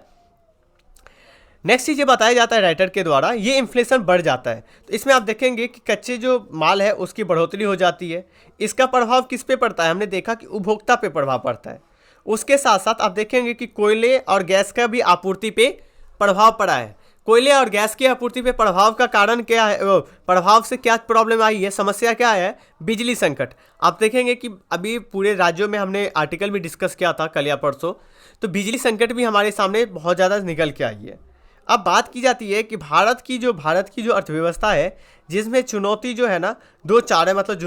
A: नेक्स्ट चीज़ ये बताया जाता है राइटर के द्वारा, ये इन्फ्लेशन बढ़ जाता है। तो इसमें आप देखेंगे कि कच्चे जो माल है उसकी बढ़ोतरी हो जाती है। इसका प्रभाव किस पे पड़ता है? हमने देखा कि उपभोक्ता पे प्रभाव पड़ता है। उसके साथ साथ आप देखेंगे कि कोयले और गैस का भी आपूर्ति पे प्रभाव पड़ा है। कोयले और गैस की आपूर्ति पे प्रभाव का कारण क्या है? प्रभाव से क्या प्रॉब्लम आई है, समस्या क्या है? बिजली संकट। आप देखेंगे कि अभी पूरे राज्यों में हमने आर्टिकल भी डिस्कस किया था कल या परसों, तो बिजली संकट भी हमारे सामने बहुत ज़्यादा निकल के आई है। अब बात की जाती है कि भारत की जो अर्थव्यवस्था है, जिसमें चुनौती जो है ना दो चार है, मतलब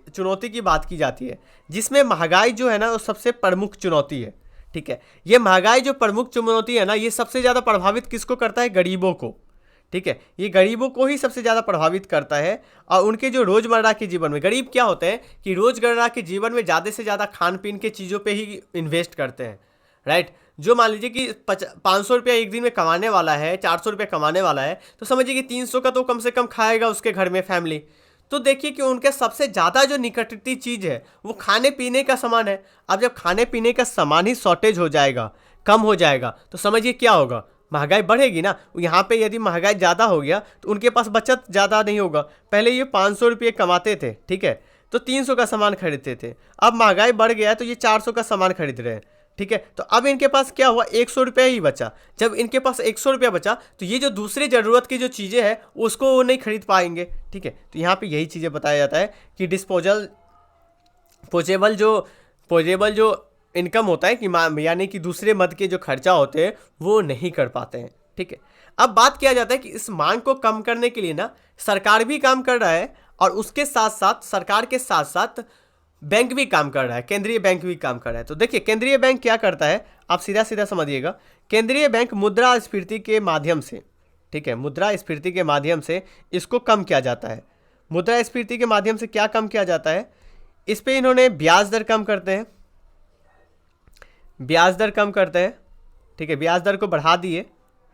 A: चुनौती की बात की जाती है, जिसमें महंगाई जो है ना वो सबसे प्रमुख चुनौती है। ठीक है, ये महंगाई जो प्रमुख चुनौती है ना, ये सबसे ज़्यादा प्रभावित किसको करता है? गरीबों को। ठीक है, ये गरीबों को ही सबसे ज़्यादा प्रभावित करता है। और उनके जो रोज़मर्रा के जीवन में, गरीब क्या होते हैं कि रोज़मर्रा के जीवन में ज़्यादा से ज़्यादा खान पीन के चीज़ों पे ही इन्वेस्ट करते हैं, राइट। जो मान लीजिए कि 500 रुपया एक दिन में कमाने वाला है, 400 रुपया कमाने वाला है, तो समझिए कि 300 का तो कम से कम खाएगा उसके घर में फैमिली। तो देखिए कि उनके सबसे ज़्यादा जो निकटती चीज़ है वो खाने पीने का सामान है। अब जब खाने पीने का सामान ही शॉर्टेज हो जाएगा, कम हो जाएगा, तो समझिए क्या होगा? महंगाई बढ़ेगी ना। यहाँ पे यदि महंगाई ज़्यादा हो गया तो उनके पास बचत ज़्यादा नहीं होगा। पहले ये 500 रुपये कमाते थे, ठीक है, तो 300 का सामान खरीदते थे। अब महंगाई बढ़ गया तो ये 400 का सामान खरीद रहे हैं। ठीक है, तो अब इनके पास क्या हुआ? 100 रुपया ही बचा। जब इनके पास 100 रुपया बचा तो ये जो दूसरी ज़रूरत की जो चीज़ें हैं उसको वो नहीं खरीद पाएंगे। ठीक है, तो यहाँ पे यही चीज़ें बताया जाता है कि पोजेबल जो इनकम होता है कि यानी कि दूसरे मद के जो खर्चा होते हैं वो नहीं कर पाते हैं। ठीक है, अब बात किया जाता है कि इस मांग को कम करने के लिए ना सरकार भी काम कर रहा है, और उसके साथ साथ सरकार के साथ साथ बैंक भी काम कर रहा है, केंद्रीय बैंक भी काम कर रहा है। तो देखिए केंद्रीय बैंक क्या करता है, आप सीधा सीधा समझिएगा। केंद्रीय बैंक मुद्रास्फीति के माध्यम से, ठीक है, मुद्रास्फीति के माध्यम से इसको कम किया जाता है। मुद्रास्फीति के माध्यम से क्या कम किया जाता है? इस पे इन्होंने ब्याज दर कम करते हैं, ब्याज दर कम करते हैं। ठीक है, ब्याज दर को बढ़ा दिए,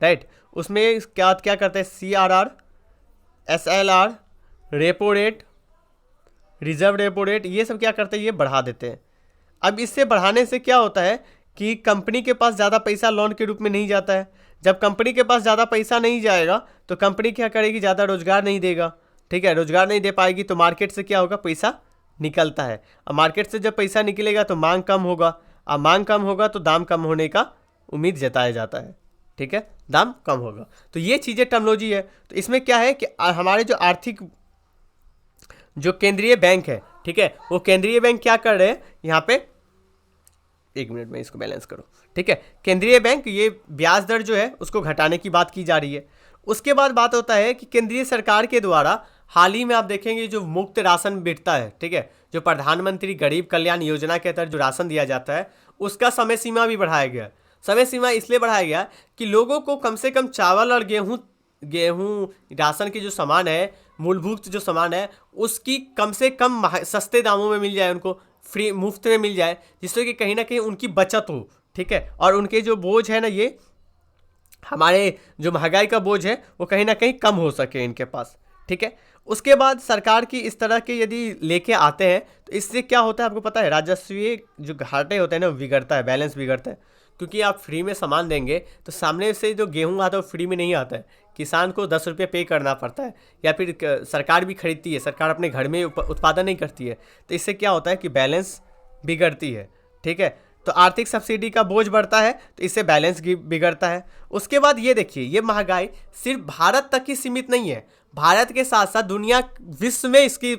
A: राइट। उसमें क्या क्या करते हैं? CRR, SLR, repo rate, reserve repo rate, ये सब क्या करते हैं? ये बढ़ा देते हैं। अब इससे बढ़ाने से क्या होता है कि कंपनी के पास ज़्यादा पैसा लोन के रूप में नहीं जाता है। जब कंपनी के पास ज़्यादा पैसा नहीं जाएगा तो कंपनी क्या करेगी? ज़्यादा रोजगार नहीं देगा। ठीक है, रोजगार नहीं दे पाएगी तो मार्केट से क्या होगा? पैसा निकलता है। और मार्केट से जब पैसा निकलेगा तो मांग कम होगा, और मांग कम होगा तो दाम कम होने का उम्मीद जताया जाता है। ठीक है, दाम कम होगा। तो ये चीज़ें टर्मिनोलॉजी है। तो इसमें क्या है कि हमारे जो आर्थिक जो केंद्रीय बैंक है, ठीक है, वो केंद्रीय बैंक क्या कर रहे हैं यहाँ पे? एक मिनट में इसको बैलेंस करो। ठीक है, केंद्रीय बैंक ये ब्याज दर जो है उसको घटाने की बात की जा रही है। उसके बाद बात होता है कि केंद्रीय सरकार के द्वारा हाल ही में आप देखेंगे जो मुफ्त राशन बिकता है, ठीक है, जो प्रधानमंत्री गरीब कल्याण योजना के तहत जो राशन दिया जाता है उसका समय सीमा भी बढ़ाया गया। समय सीमा इसलिए बढ़ाया गया कि लोगों को कम से कम चावल और गेहूँ राशन की जो सामान है, मूलभूत जो सामान है, उसकी कम से कम सस्ते दामों में मिल जाए, उनको फ्री मुफ्त में मिल जाए, जिससे कि कहीं ना कहीं उनकी बचत हो। ठीक है, और उनके जो बोझ है ना, ये हमारे जो महंगाई का बोझ है वो कहीं ना कहीं कम हो सके इनके पास। ठीक है, उसके बाद सरकार की इस तरह के यदि लेके आते हैं तो इससे क्या होता है आपको पता है? राजस्वीय जो घाटे होते हैं ना वो बिगड़ता है, बैलेंस बिगड़ता है। क्योंकि आप फ्री में सामान देंगे तो सामने से जो गेहूं आता है वो फ्री में नहीं आता है, किसान को 10 रुपये पे करना पड़ता है, या फिर सरकार भी खरीदती है, सरकार अपने घर में उत्पादन नहीं करती है। तो इससे क्या होता है कि बैलेंस बिगड़ती है। ठीक है, तो आर्थिक सब्सिडी का बोझ बढ़ता है तो इससे बैलेंस बिगड़ता है। उसके बाद ये देखिए, ये महंगाई सिर्फ भारत तक ही सीमित नहीं है, भारत के साथ साथ दुनिया विश्व में इसकी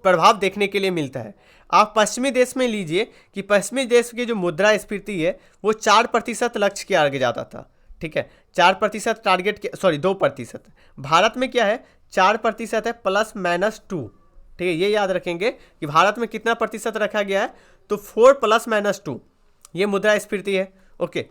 A: प्रभाव देखने के लिए मिलता है। आप पश्चिमी देश में लीजिए कि पश्चिमी देश की जो मुद्रास्फीति है वो 4% लक्ष्य के आगे जाता था। ठीक है, 4% टारगेट के, सॉरी 2%। भारत में क्या है? 4% है +-2। ठीक है, ये याद रखेंगे कि भारत में कितना प्रतिशत रखा गया है, तो 4 + -2 ये मुद्रास्फीति है। ओके,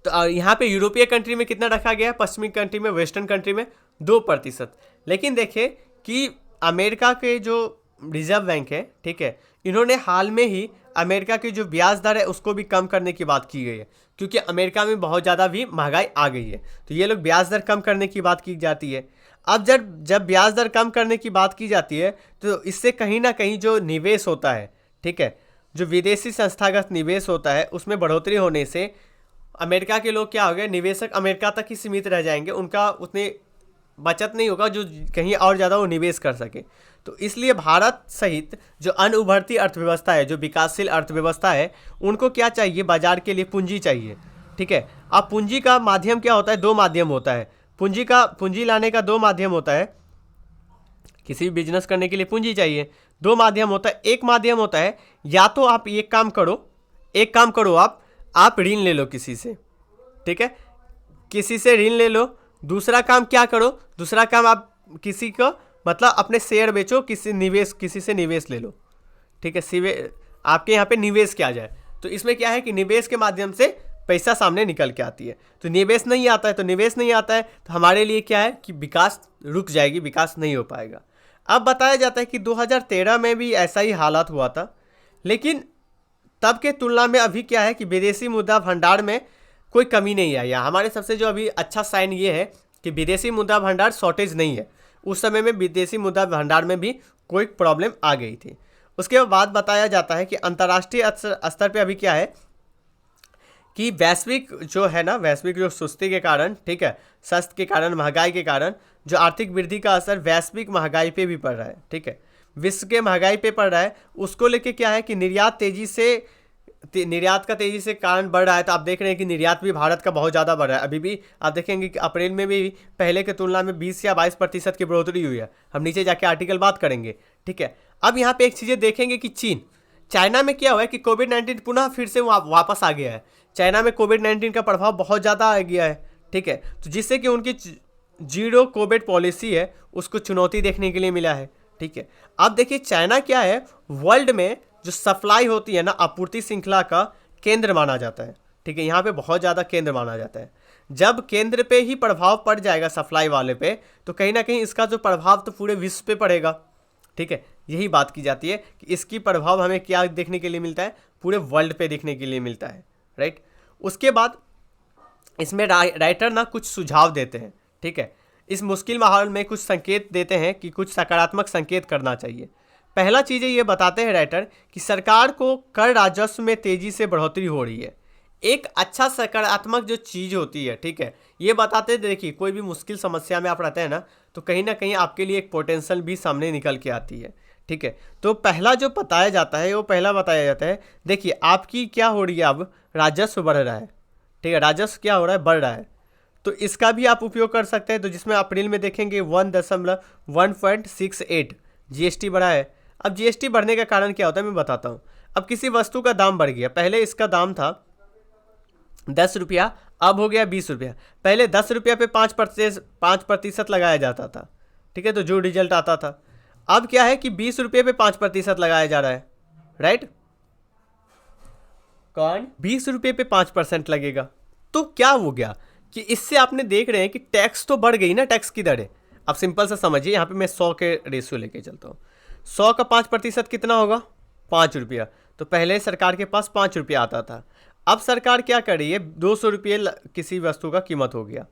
A: तो यहाँ पे यूरोपीय कंट्री में कितना रखा गया है? पश्चिमी कंट्री में, वेस्टर्न कंट्री में 2%। लेकिन देखिए कि अमेरिका के जो रिजर्व बैंक है, ठीक है, इन्होंने हाल में ही अमेरिका की जो ब्याज दर है उसको भी कम करने की बात की गई है, क्योंकि अमेरिका में बहुत ज़्यादा भी महंगाई आ गई है। तो ये लोग ब्याज दर कम करने की बात की जाती है। अब जब ब्याज दर कम करने की बात की जाती है तो इससे कहीं ना कहीं जो निवेश होता है, ठीक है, जो विदेशी संस्थागत निवेश होता है उसमें बढ़ोतरी होने से अमेरिका के लोग क्या हो गए, निवेशक अमेरिका तक ही सीमित रह जाएंगे, उनका उतने बचत नहीं होगा जो कहीं और ज़्यादा वो निवेश कर सके। तो इसलिए भारत सहित जो अन्य उभरती अर्थव्यवस्था है, जो विकासशील अर्थव्यवस्था है, उनको क्या चाहिए, बाजार के लिए पूंजी चाहिए। ठीक है, अब पूंजी का माध्यम क्या होता है, दो माध्यम होता है। पूंजी लाने का दो माध्यम होता है। किसी भी बिजनेस करने के लिए पूंजी चाहिए, दो माध्यम होता है। एक माध्यम होता है या तो आप एक काम करो, आप ऋण ले लो किसी से। ठीक है, किसी से ऋण ले लो। दूसरा काम क्या करो, दूसरा काम आप किसी को मतलब अपने शेयर बेचो, किसी से निवेश ले लो। ठीक है, आपके यहाँ पे निवेश किया जाए। तो इसमें क्या है कि निवेश के माध्यम से पैसा सामने निकल के आती है। तो निवेश नहीं आता है तो हमारे लिए क्या है कि विकास रुक जाएगी, विकास नहीं हो पाएगा। अब बताया जाता है कि 2013 में भी ऐसा ही हालात हुआ था, लेकिन तब के तुलना में अभी क्या है कि विदेशी मुद्रा भंडार में कोई कमी नहीं आई है। हमारे सबसे जो अभी अच्छा साइन ये है कि विदेशी मुद्रा भंडार शॉर्टेज नहीं है। उस समय में विदेशी मुद्रा भंडार में भी कोई प्रॉब्लम आ गई थी। उसके बाद बताया जाता है कि अंतर्राष्ट्रीय स्तर पे अभी क्या है कि वैश्विक जो सुस्ती के कारण, ठीक है, सस्त के कारण, महंगाई के कारण जो आर्थिक वृद्धि का असर वैश्विक महंगाई पे भी पड़ रहा है। ठीक है, विश्व के महंगाई पे पड़ रहा है। उसको लेके क्या है कि निर्यात का तेजी से कारण बढ़ रहा है। तो आप देख रहे हैं कि निर्यात भी भारत का बहुत ज़्यादा बढ़ रहा है। अभी भी आप देखेंगे कि अप्रैल में भी पहले के तुलना में 20 या 22% की बढ़ोतरी हुई है। हम नीचे जाके आर्टिकल बात करेंगे। ठीक है, अब यहाँ पे एक चीज़ें देखेंगे कि चाइना में क्या हुआ है कि कोविड-19 पुनः फिर से वापस आ गया है। चाइना में कोविड-19 का प्रभाव बहुत ज़्यादा आ गया है। ठीक है, तो जिससे कि उनकी जीरो कोविड पॉलिसी है उसको चुनौती देखने के लिए मिला है। ठीक है, अब देखिए चाइना क्या है, वर्ल्ड में जो सप्लाई होती है ना, आपूर्ति श्रृंखला का केंद्र माना जाता है। ठीक है, यहाँ पे बहुत ज़्यादा केंद्र माना जाता है। जब केंद्र पे ही प्रभाव पड़ जाएगा सप्लाई वाले पे, तो कहीं ना कहीं इसका जो प्रभाव तो पूरे विश्व पे पड़ेगा। ठीक है, यही बात की जाती है कि इसकी प्रभाव हमें क्या देखने के लिए मिलता है, पूरे वर्ल्ड पे देखने के लिए मिलता है। राइट, उसके बाद इसमें राइटर ना कुछ सुझाव देते हैं। ठीक है, इस मुश्किल माहौल में कुछ संकेत देते हैं कि कुछ सकारात्मक संकेत करना चाहिए। पहला चीज़ें ये बताते हैं राइटर कि सरकार को कर राजस्व में तेज़ी से बढ़ोतरी हो रही है। एक अच्छा सकारात्मक जो चीज़ होती है, ठीक है, ये बताते हैं। देखिए कोई भी मुश्किल समस्या में आप रहते हैं ना, तो कहीं ना कहीं आपके लिए एक पोटेंशियल भी सामने निकल के आती है। ठीक है, तो पहला जो बताया जाता है, देखिए आपकी क्या हो रही है, अब राजस्व बढ़ रहा है। ठीक है, राजस्व क्या हो रहा है, बढ़ रहा है। तो इसका भी आप उपयोग कर सकते हैं। तो जिसमें अप्रैल में देखेंगे 1.68 जीएसटी बढ़ा है। अब जीएसटी बढ़ने का कारण क्या होता है मैं बताता हूँ। अब किसी वस्तु का दाम बढ़ गया, पहले इसका दाम था 10 रुपया, अब हो गया 20 रुपया। पहले 10 रुपया पे 5% लगाया जाता था। ठीक है, तो जो रिजल्ट आता था, अब क्या है कि 20 रुपये पे 5% लगाया जा रहा है। राइट, कौन 20 रुपये पे 5% लगेगा। तो क्या हो गया कि इससे आपने देख रहे हैं कि टैक्स तो बढ़ गई ना, टैक्स की दरें। अब सिंपल सा समझिए, यहाँ पे मैं 100 के रेशियो लेके चलता हूँ। 100 का 5% कितना होगा, 5 रुपया। तो पहले सरकार के पास 5 रुपया आता था, अब सरकार क्या कर रही है, 200 रुपये किसी वस्तु का कीमत हो गया।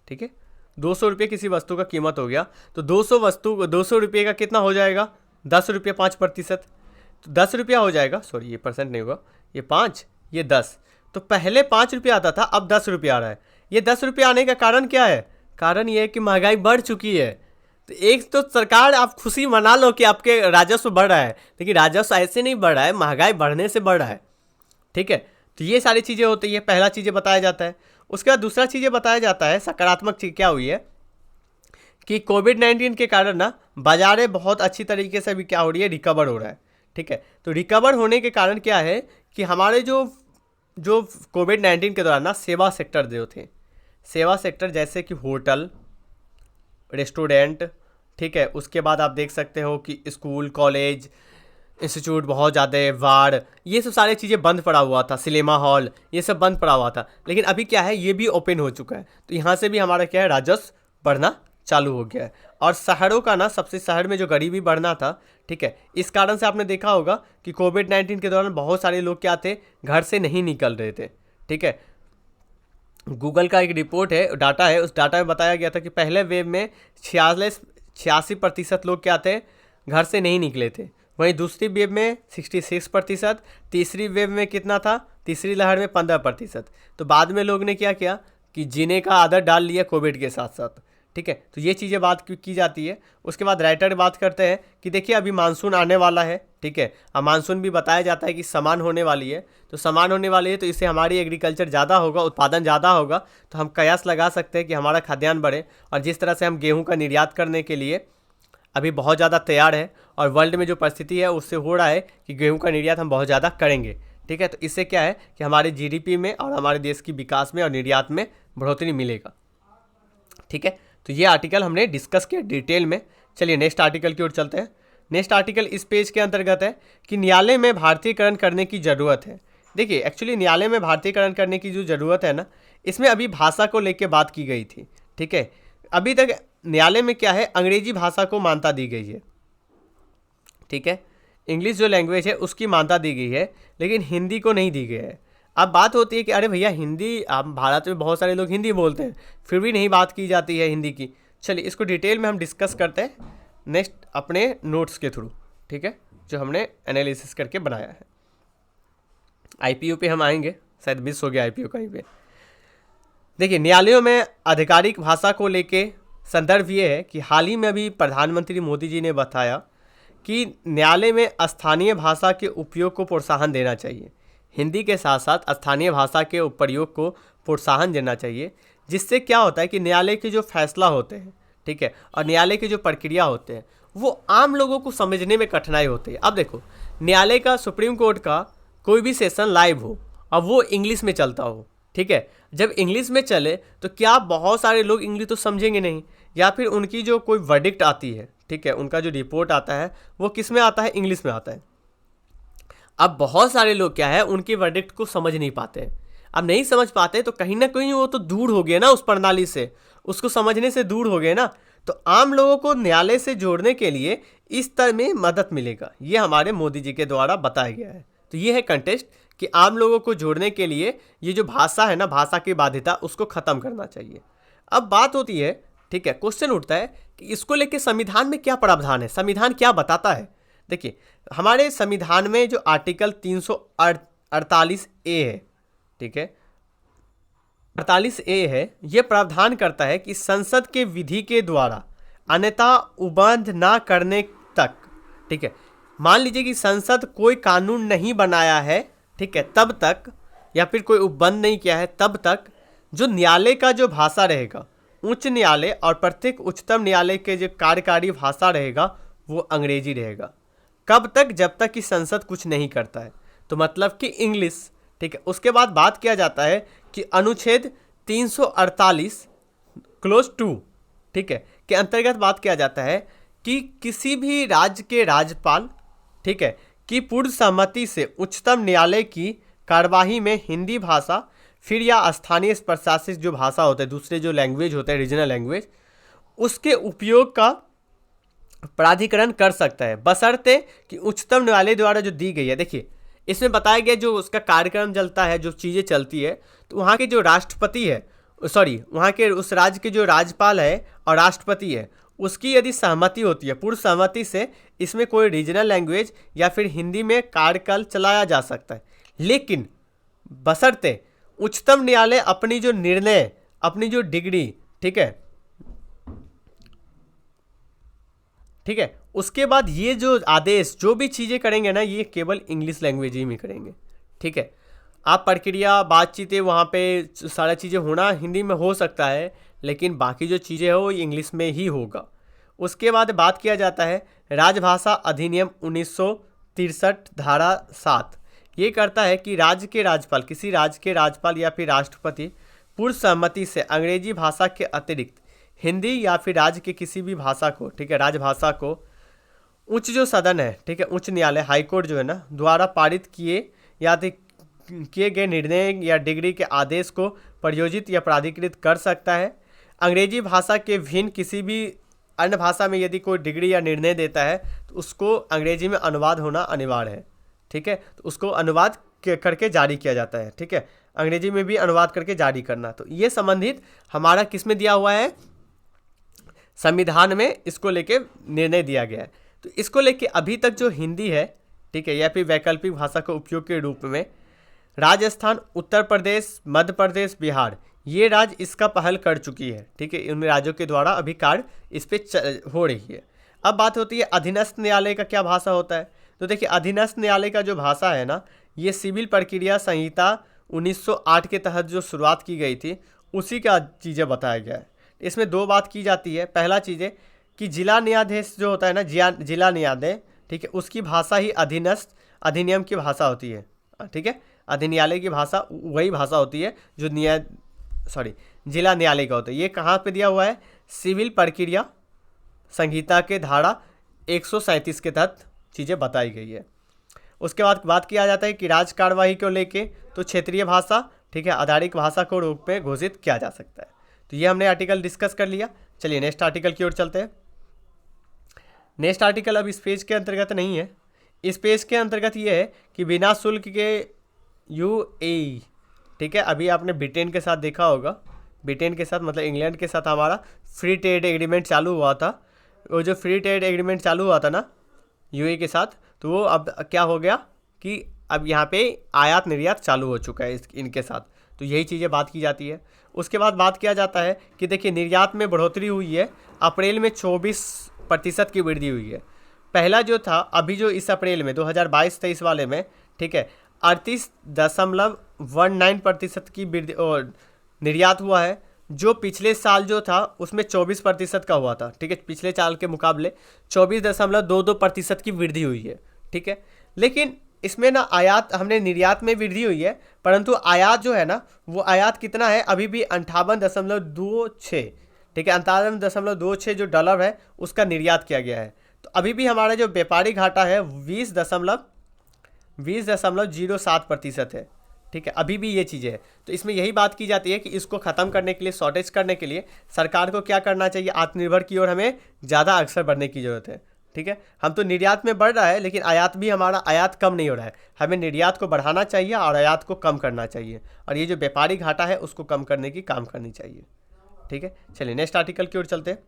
A: ठीक है, 200 रुपये किसी वस्तु का कीमत हो गया, तो 200 रुपये का कितना हो जाएगा, 10 रुपये 5%। तो 10 रुपया हो जाएगा, सॉरी ये परसेंट नहीं होगा, ये 5 ये 10। तो पहले 5 रुपया आता था, अब 10 रुपया आ रहा है। ये 10 रुपया आने का कारण क्या है, कारण ये है कि महंगाई बढ़ चुकी है। तो एक तो सरकार आप खुशी मना लो कि आपके राजस्व बढ़ रहा है, लेकिन राजस्व ऐसे नहीं बढ़ रहा है, महंगाई बढ़ने से बढ़ रहा है। ठीक है, तो ये सारी चीज़ें होती है, पहला चीज़ें बताया जाता है। उसके बाद दूसरा चीज़ें बताया जाता है, सकारात्मक चीज़ क्या हुई है कि कोविड-19 के कारण ना बाजारें बहुत अच्छी तरीके से भी क्या हो रही है, रिकवर हो रहा है। ठीक है, तो रिकवर होने के कारण क्या है कि हमारे जो कोविड-19 के दौरान ना सेवा सेक्टर जो थे, सेवा सेक्टर जैसे कि होटल, रेस्टोरेंट, ठीक है, उसके बाद आप देख सकते हो कि स्कूल, कॉलेज, इंस्टीट्यूट बहुत ज़्यादा, वार्ड, ये सब सारी चीज़ें बंद पड़ा हुआ था, सिनेमा हॉल, ये सब बंद पड़ा हुआ था। लेकिन अभी क्या है, ये भी ओपन हो चुका है। तो यहाँ से भी हमारा क्या है, राजस्व बढ़ना चालू हो गया है। और शहरों का ना, सबसे शहर में जो गरीबी बढ़ना था, ठीक है, इस कारण से आपने देखा होगा कि कोविड-19 के दौरान बहुत सारे लोग क्या थे, घर से नहीं निकल रहे थे। ठीक है, गूगल का एक रिपोर्ट है, डाटा है, उस डाटा में बताया गया था कि पहले वेव में 86% लोग क्या थे, घर से नहीं निकले थे। वहीं दूसरी वेव में 66%, तीसरी वेव में कितना था, तीसरी लहर में 15%। तो बाद में लोग ने क्या किया कि जीने का आदत डाल लिया कोविड के साथ साथ, ठीक है। तो ये चीज़ें बात की जाती है। उसके बाद राइटर बात करते हैं कि देखिए अभी मानसून आने वाला है, ठीक है। अब मानसून भी बताया जाता है कि समान होने वाली है, तो समान होने वाली है तो इससे हमारी एग्रीकल्चर ज़्यादा होगा, उत्पादन ज़्यादा होगा, तो हम कयास लगा सकते हैं कि हमारा खाद्यान्न बढ़े। और जिस तरह से हम गेहूँ का निर्यात करने के लिए अभी बहुत ज़्यादा तैयार है और वर्ल्ड में जो परिस्थिति है उससे हो रहा है कि गेहूं का निर्यात हम बहुत ज़्यादा करेंगे, ठीक है। तो इससे क्या है कि हमारे जीडीपी में और हमारे देश की विकास में और निर्यात में बढ़ोतरी मिलेगा, ठीक है। तो ये आर्टिकल हमने डिस्कस किया डिटेल में। चलिए नेक्स्ट आर्टिकल की ओर चलते हैं। नेक्स्ट आर्टिकल इस पेज के अंतर्गत है कि न्यायालय में भारतीयकरण करने की ज़रूरत है। देखिए एक्चुअली न्यायालय में भारतीयकरण करने की जो ज़रूरत है ना, इसमें अभी भाषा को लेकर बात की गई थी, ठीक है। अभी तक न्यायालय में क्या है, अंग्रेजी भाषा को मान्यता दी गई है, ठीक है। इंग्लिश जो लैंग्वेज है उसकी मान्यता दी गई है, लेकिन हिंदी को नहीं दी गई है। अब बात होती है कि अरे भैया हिंदी, आप भारत में बहुत सारे लोग हिंदी बोलते हैं, फिर भी नहीं बात की जाती है हिंदी की। चलिए इसको डिटेल में हम डिस्कस करते हैं नेक्स्ट अपने नोट्स के थ्रू, ठीक है, जो हमने एनालिसिस करके बनाया है। आईपीओ पे हम आएंगे, शायद मिस हो गया आईपीओ कहीं पे। देखिए न्यायालयों में आधिकारिक भाषा को लेके संदर्भ ये है कि हाल ही में अभी प्रधानमंत्री मोदी जी ने बताया कि न्यायालय में स्थानीय भाषा के उपयोग को प्रोत्साहन देना चाहिए। हिंदी के साथ साथ स्थानीय भाषा के प्रयोग को प्रोत्साहन देना चाहिए, जिससे क्या होता है कि न्यायालय के जो फैसला होते हैं, ठीक है, और न्यायालय की जो प्रक्रिया होते हैं वो आम लोगों को समझने में कठिनाई होती है। अब देखो न्यायालय का, सुप्रीम कोर्ट का कोई भी सेशन लाइव हो, अब वो इंग्लिश में चलता हो, ठीक है। जब इंग्लिश में चले तो क्या बहुत सारे लोग इंग्लिश तो समझेंगे नहीं, या फिर उनकी जो कोई वर्डिक्ट आती है, ठीक है, उनका जो रिपोर्ट आता है वो किस में आता है, इंग्लिश में आता है। अब बहुत सारे लोग क्या है उनकी वर्डिक्ट को समझ नहीं पाते हैं। अब नहीं समझ पाते तो कहीं ना कहीं वो तो दूर हो गए ना उस प्रणाली से, उसको समझने से दूर हो गए ना। तो आम लोगों को न्यायालय से जोड़ने के लिए इस तरह में मदद मिलेगा, ये हमारे मोदी जी के द्वारा बताया गया है। तो ये है कंटेस्ट कि आम लोगों को जोड़ने के लिए ये जो भाषा है ना, भाषा की बाध्यता, उसको ख़त्म करना चाहिए। अब बात होती है, ठीक है, क्वेश्चन उठता है कि इसको लेके संविधान में क्या प्रावधान है, संविधान क्या बताता है। देखिए हमारे संविधान में जो आर्टिकल 348A है, ठीक है, 48A है, ये प्रावधान करता है कि संसद के विधि के द्वारा अन्यथा उपबंध ना करने तक, ठीक है, मान लीजिए कि संसद कोई कानून नहीं बनाया है, ठीक है, तब तक, या फिर कोई उपबंध नहीं किया है तब तक जो न्यायालय का जो भाषा रहेगा, उच्च न्यायालय और प्रत्येक उच्चतम न्यायालय के जो कार्यकारी भाषा रहेगा वो अंग्रेजी रहेगा। कब तक, जब तक कि संसद कुछ नहीं करता है, तो मतलब कि इंग्लिश, ठीक है। उसके बाद बात किया जाता है कि अनुच्छेद 348 क्लोज 2, ठीक है, के अंतर्गत बात किया जाता है कि किसी भी राज्य के राज्यपाल, ठीक है, की पूर्व सहमति से उच्चतम न्यायालय की कार्यवाही में हिंदी भाषा, फिर या स्थानीय प्रशासित जो भाषा होता है, दूसरे जो लैंग्वेज होते हैं, रीजनल लैंग्वेज, उसके उपयोग का प्राधिकरण कर सकता है, बशर्ते कि उच्चतम न्यायालय द्वारा जो दी गई है। देखिए इसमें बताया गया जो उसका कार्यक्रम चलता है, जो चीज़ें चलती है, तो वहाँ के जो राष्ट्रपति है, सॉरी, वहाँ के उस राज्य के जो राज्यपाल है और राष्ट्रपति है, उसकी यदि सहमति होती है, पूर्व सहमति से इसमें कोई रीजनल लैंग्वेज या फिर हिंदी में कार्यकाल चलाया जा सकता है, लेकिन बशर्ते उच्चतम न्यायालय अपनी जो निर्णय, अपनी जो डिग्री, ठीक है, ठीक है, उसके बाद ये जो आदेश, जो भी चीज़ें करेंगे ना, ये केवल इंग्लिश लैंग्वेज ही में करेंगे, ठीक है। आप प्रक्रिया, बातचीतें, वहाँ पे सारा चीज़ें होना हिंदी में हो सकता है, लेकिन बाकी जो चीज़ें हो वो इंग्लिश में ही होगा। उसके बाद बात किया जाता है राजभाषा अधिनियम 1963 धारा 7, ये करता है कि राज्य के राज्यपाल, किसी राज्य के राज्यपाल या फिर राष्ट्रपति पूर्व सहमति से अंग्रेजी भाषा के अतिरिक्त हिंदी या फिर राज्य के किसी भी भाषा को, ठीक है, राजभाषा को उच्च जो सदन है, ठीक है, उच्च न्यायालय, हाईकोर्ट जो है ना, द्वारा पारित किए गए निर्णय या डिग्री के आदेश को प्रयोजित या प्राधिकृत कर सकता है। अंग्रेजी भाषा के भिन्न किसी भी अन्य भाषा में यदि कोई डिग्री या निर्णय देता है तो उसको अंग्रेजी में अनुवाद होना अनिवार्य है, ठीक है, तो उसको अनुवाद करके जारी किया जाता है, ठीक है, अंग्रेजी में भी अनुवाद करके जारी करना। तो ये संबंधित हमारा किस में दिया हुआ है, संविधान में इसको लेके निर्णय दिया गया है। तो इसको लेके अभी तक जो हिंदी है, ठीक है, या फिर वैकल्पिक भाषा के उपयोग के रूप में राजस्थान, उत्तर प्रदेश, मध्य प्रदेश, बिहार, ये राज्य इसका पहल कर चुकी है। ठीक है, उन राज्यों के द्वारा अभी कार्य इस पर हो रही है। अब बात होती है अधीनस्थ न्यायालय का क्या भाषा होता है। तो देखिए, अधीनस्थ न्यायालय का जो भाषा है ना, ये सिविल प्रक्रिया संहिता 1908 के तहत जो शुरुआत की गई थी उसी का चीज़ें बताया गया है। इसमें दो बात की जाती है। पहला चीज़ है कि जिला न्यायाधीश जो होता है ना, जिला न्यायालय, ठीक है, उसकी भाषा ही अधीनस्थ अधिनियम की भाषा होती है। ठीक है, अधिन्यायालय की भाषा वही भाषा होती है जो जिला न्यायालय का होता है। ये कहाँ पे दिया हुआ है? सिविल प्रक्रिया संहिता के धारा 137 के तहत चीज़ें बताई गई है। उसके बाद बात किया जाता है कि राज्य कार्यवाही को लेके तो क्षेत्रीय भाषा, ठीक है, आधारिक भाषा को रूप में घोषित किया जा सकता है। तो ये हमने आर्टिकल डिस्कस कर लिया। चलिए नेक्स्ट आर्टिकल की ओर चलते हैं। नेक्स्ट आर्टिकल अब इस पेज के अंतर्गत नहीं है। इस पेज के अंतर्गत ये है कि बिना शुल्क के यूएई, ठीक है, अभी आपने ब्रिटेन के साथ देखा होगा, ब्रिटेन के साथ मतलब इंग्लैंड के साथ हमारा फ्री ट्रेड एग्रीमेंट चालू हुआ था। वो जो फ्री ट्रेड एग्रीमेंट चालू हुआ था ना यूएई के साथ, तो वो अब क्या हो गया कि अब यहाँ पे आयात निर्यात चालू हो चुका है इनके साथ। तो यही चीज़ें बात की जाती है। उसके बाद बात किया जाता है कि देखिए निर्यात में बढ़ोतरी हुई है। अप्रैल में 24% की वृद्धि हुई है। पहला जो था अभी जो इस अप्रैल में 2022-23 वाले में, ठीक है, 38.19% की वृद्धि निर्यात हुआ है। जो पिछले साल जो था उसमें 24% का हुआ था। ठीक है, पिछले साल के मुकाबले 24.22% की वृद्धि हुई है। ठीक है, लेकिन इसमें ना आयात, हमने निर्यात में वृद्धि हुई है, परंतु आयात जो है ना, वो आयात कितना है अभी भी 58.26, ठीक है, 58.26 जो डॉलर है उसका निर्यात किया गया है। तो अभी भी हमारा जो व्यापारी घाटा है 20.07% है। ठीक है, अभी भी ये चीज़ें है। तो इसमें यही बात की जाती है कि इसको ख़त्म करने के लिए, शॉर्टेज करने के लिए सरकार को क्या करना चाहिए, आत्मनिर्भर की ओर हमें ज़्यादा अग्रसर बढ़ने की ज़रूरत है। ठीक है, हम तो निर्यात में बढ़ रहा है लेकिन आयात भी हमारा आयात कम नहीं हो रहा है। हमें निर्यात को बढ़ाना चाहिए और आयात को कम करना चाहिए, और ये जो व्यापारी घाटा है उसको कम करने की काम करनी चाहिए। ठीक है, चलिए नेक्स्ट आर्टिकल की ओर चलते हैं।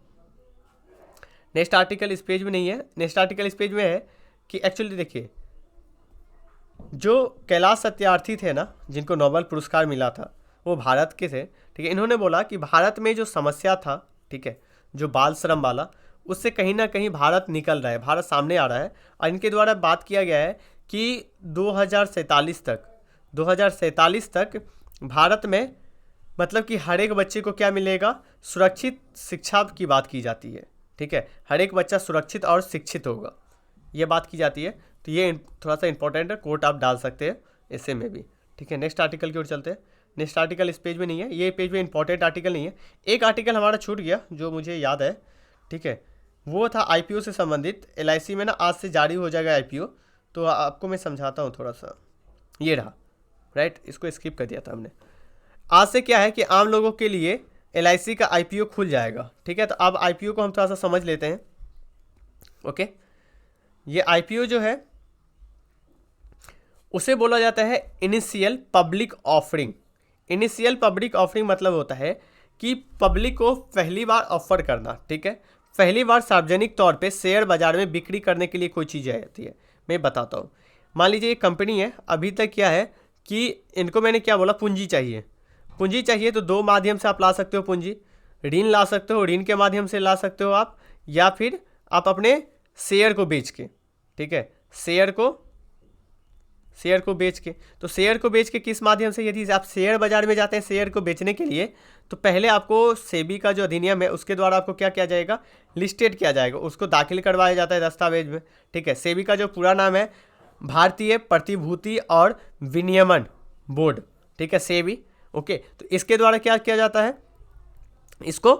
A: नेक्स्ट आर्टिकल इस पेज में नहीं है। नेक्स्ट आर्टिकल इस पेज में है कि एक्चुअली देखिए, जो कैलाश सत्यार्थी थे ना, जिनको नोबेल पुरस्कार मिला था, वो भारत के थे। ठीक है, इन्होंने बोला कि भारत में जो समस्या था, ठीक है, जो बाल श्रम वाला, उससे कहीं ना कहीं भारत निकल रहा है, भारत सामने आ रहा है। और इनके द्वारा बात किया गया है कि 2047 तक भारत में मतलब कि हर एक बच्चे को क्या मिलेगा, सुरक्षित शिक्षा की बात की जाती है। ठीक है, हर एक बच्चा सुरक्षित और शिक्षित होगा, ये बात की जाती है। तो ये थोड़ा सा इंपॉर्टेंट है, कोट आप डाल सकते हैं ऐसे में भी। ठीक है, नेक्स्ट आर्टिकल की ओर चलते हैं। नेक्स्ट आर्टिकल इस पेज में नहीं है, ये पेज में इंपॉर्टेंट आर्टिकल नहीं है। एक आर्टिकल हमारा छूट गया जो मुझे याद है, ठीक है, वो था आईपीओ से संबंधित। एलआईसी में ना आज से जारी हो जाएगा आईपीओ, तो आपको मैं समझाता हूँ थोड़ा सा। ये रहा, राइट, इसको स्किप कर दिया था हमने। आज से क्या है कि आम लोगों के लिए एलआईसी का आईपीओ खुल जाएगा। ठीक है, तो अब आईपीओ को हम थोड़ा सा समझ लेते हैं। ओके, ये आईपीओ जो है उसे बोला जाता है initial public offering. Initial public offering मतलब होता है कि पब्लिक को पहली बार ऑफर करना। ठीक है, पहली बार सार्वजनिक तौर पे शेयर बाजार में बिक्री करने के लिए कोई चीज़ आती है। मैं बताता हूँ, मान लीजिए एक कंपनी है, अभी तक क्या है कि इनको मैंने क्या बोला, पूंजी चाहिए। पूंजी चाहिए तो दो माध्यम से आप ला सकते हो पूंजी, ऋण ला सकते हो, ऋण के माध्यम से ला सकते हो आप, या फिर आप अपने शेयर को बेच के, ठीक है, शेयर को बेच के। तो शेयर को बेच के किस माध्यम से, यदि आप शेयर बाजार में जाते हैं शेयर को बेचने के लिए, तो पहले आपको सेबी का जो अधिनियम है उसके द्वारा आपको क्या किया जाएगा, लिस्टेड किया जाएगा, उसको दाखिल करवाया जाता है दस्तावेज में। ठीक है, सेबी का जो पूरा नाम है भारतीय प्रतिभूति और विनियमन बोर्ड। ठीक है, सेबी। ओके, तो इसके द्वारा क्या किया जाता है, इसको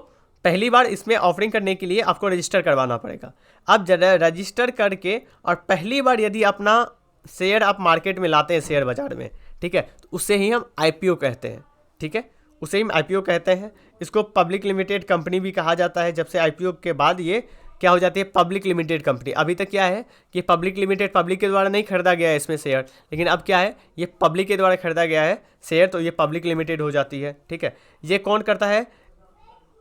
A: पहली बार इसमें ऑफरिंग करने के लिए आपको रजिस्टर करवाना पड़ेगा। अब रजिस्टर करके और पहली बार यदि अपना शेयर आप मार्केट में लाते हैं शेयर बाजार में, ठीक है, तो उससे ही हम आईपीओ कहते हैं। ठीक है, उसे ही आईपीओ कहते हैं। इसको पब्लिक लिमिटेड कंपनी भी कहा जाता है। जब से आईपीओ के बाद ये क्या हो जाती है, पब्लिक लिमिटेड कंपनी। अभी तक क्या है कि पब्लिक लिमिटेड, पब्लिक के द्वारा नहीं खरीदा गया है इसमें शेयर, लेकिन अब क्या है, ये पब्लिक के द्वारा खरीदा गया है शेयर, तो ये पब्लिक लिमिटेड हो जाती है। ठीक है, ये कौन करता है,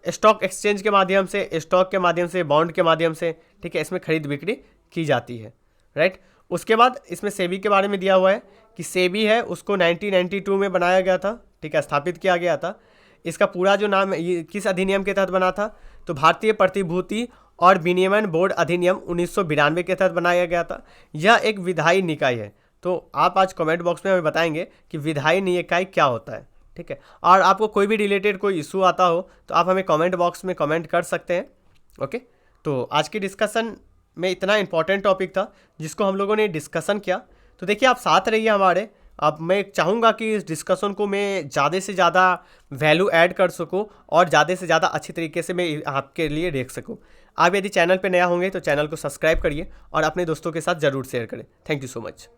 A: स्टॉक एक्सचेंज के माध्यम से, स्टॉक के माध्यम से, बॉन्ड के माध्यम से। ठीक है, इसमें खरीद बिक्री की जाती है, राइट। उसके बाद इसमें सेबी के बारे में दिया हुआ है कि सेबी है उसको 1992 में बनाया गया था, ठीक है, स्थापित किया गया था। इसका पूरा जो नाम है ये किस अधिनियम के तहत बना था, तो भारतीय प्रतिभूति और विनियमन बोर्ड अधिनियम 1992 के तहत बनाया गया था। यह एक विधायी निकाय है। तो आप आज कमेंट बॉक्स में हमें बताएंगे कि विधायी निकाय क्या होता है, ठीक है। और आपको कोई भी रिलेटेड कोई इशू आता हो तो आप हमें कमेंट बॉक्स में कमेंट कर सकते हैं, ओके। तो आज की डिस्कशन में इतना इंपॉर्टेंट टॉपिक था जिसको हम लोगों ने डिस्कशन किया। तो देखिए आप साथ रहिए हमारे। अब मैं चाहूँगा कि इस डिस्कशन को मैं ज़्यादा से ज़्यादा वैल्यू ऐड कर सकूँ और ज़्यादा से ज़्यादा अच्छी तरीके से मैं आपके लिए देख सकूँ। आप यदि चैनल पे नया होंगे तो चैनल को सब्सक्राइब करिए और अपने दोस्तों के साथ ज़रूर शेयर करें। Thank you so much.